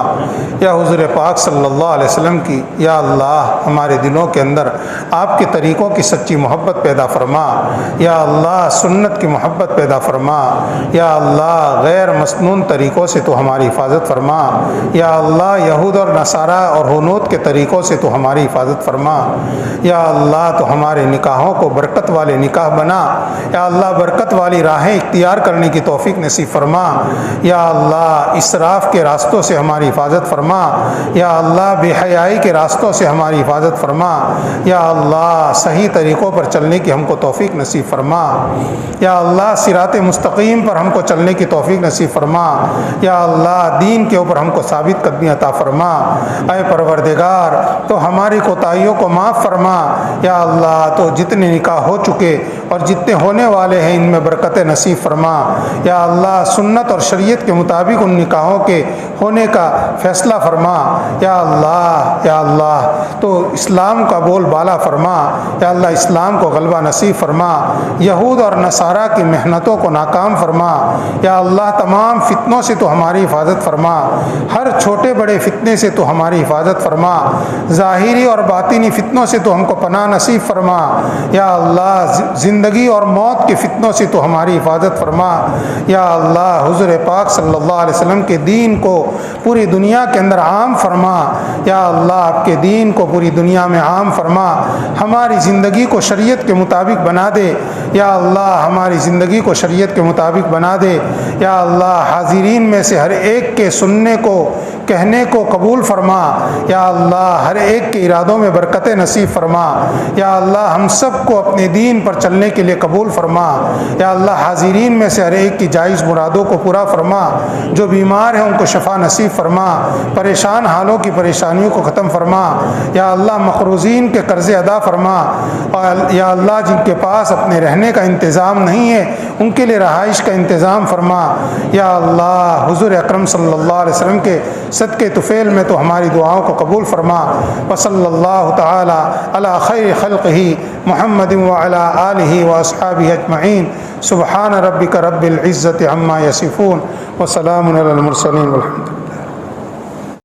یا حضور پاک صلی اللہ علیہ وسلم کی یا اللہ ہمارے دلوں کے اندر آپ کے طریقوں کی سچی محبت پیدا فرما. یا اللہ سنت کی محبت پیدا فرما. یا اللہ غیر مسنون طریقوں سے تو ہماری حفاظت فرما. یا اللہ یہود اور نصارہ اور ہنود کے طریقوں سے تو ہماری حفاظت فرما. یا اللہ تو ہمارے نکاحوں کو برکت والے نکاح بنا. یا اللہ برکت والی راہیں اختیار کرنے کی توفیق نصیب فرما. یا اللہ اسراف کے راستوں سے ہماری حفاظت فرما. یا اللہ بے حیائی کے راستوں سے ہماری حفاظت فرما. یا اللہ صحیح طریقوں پر چلنے کی ہم کو توفیق نصیب فرما. یا اللہ صراط مستقیم پر ہم کو چلنے کی توفیق نصیب فرما. یا اللہ دین کے اوپر ہم کو ثابت قدمی عطا فرما. اے پروردگار تو ہماری کوتاہیوں کو معاف فرما. یا اللہ تو جتنے نکاح ہو چکے اور جتنے ہونے والے ہیں ان میں برکت نصیب فرما. یا اللہ سنت اور شریعت کے مطابق ان نکاحوں کے ہونے کا فیصلہ فرما. یا اللہ تو اسلام کا بول بالا فرما. یا اللہ اسلام کو غلبہ نصیب فرما. یہود اور نصارہ کی محنتوں کو ناکام فرما. یا اللہ تمام فتنوں سے تو ہماری حفاظت فرما. ہر چھوٹے بڑے فتنے سے تو ہماری حفاظت فرما. ظاہری اور باطنی فتنوں سے تو ہم کو پناہ نصیب فرما۔ یا اللہ زندگی اور موت کے فتنوں سے تو ہماری حفاظت فرما۔ یا اللہ حضور پاک صلی اللہ علیہ وسلم کے دین کو پوری دنیا کے اندر عام فرما۔ یا اللہ آپ کے دین کو پوری دنیا میں عام فرما، ہماری زندگی کو شریعت کے مطابق بنا دے۔ یا اللہ ہماری زندگی کو شریعت کے مطابق بنا دے۔ یا اللہ حاضرین میں سے ہر ایک کے سننے کو کہنے کو قبول فرما۔ یا اللہ ہر ایک کے ارادوں میں برکت نصیب فرما۔ یا اللہ ہم سب کو اپنے دین پر چلنے کے لیے قبول فرما۔ یا اللہ حاضرین میں سے ہر ایک کی جائز مرادوں کو پورا فرما، جو بیمار ہیں ان کو شفا نصیب فرما، پریشان حالوں کی پریشانیوں کو ختم فرما۔ یا اللہ مقروضین کے قرض ادا فرما۔ اور یا اللہ جن کے پاس اپنے رہنے کا انتظام نہیں ہے ان کے لیے رہائش کا انتظام فرما۔ یا اللہ حضور اکرم صلی اللہ علیہ وسلم کے صدقے طفیل میں تو ہماری دعاؤں کو قبول فرما۔ وصلی اللہ تعالی علی خیر خلقہ محمد وعلی آلہ واصحابہ اجمعین۔ سبحان ربک رب العزۃ عما یصفون وسلام علی المرسلین والحمد للہ۔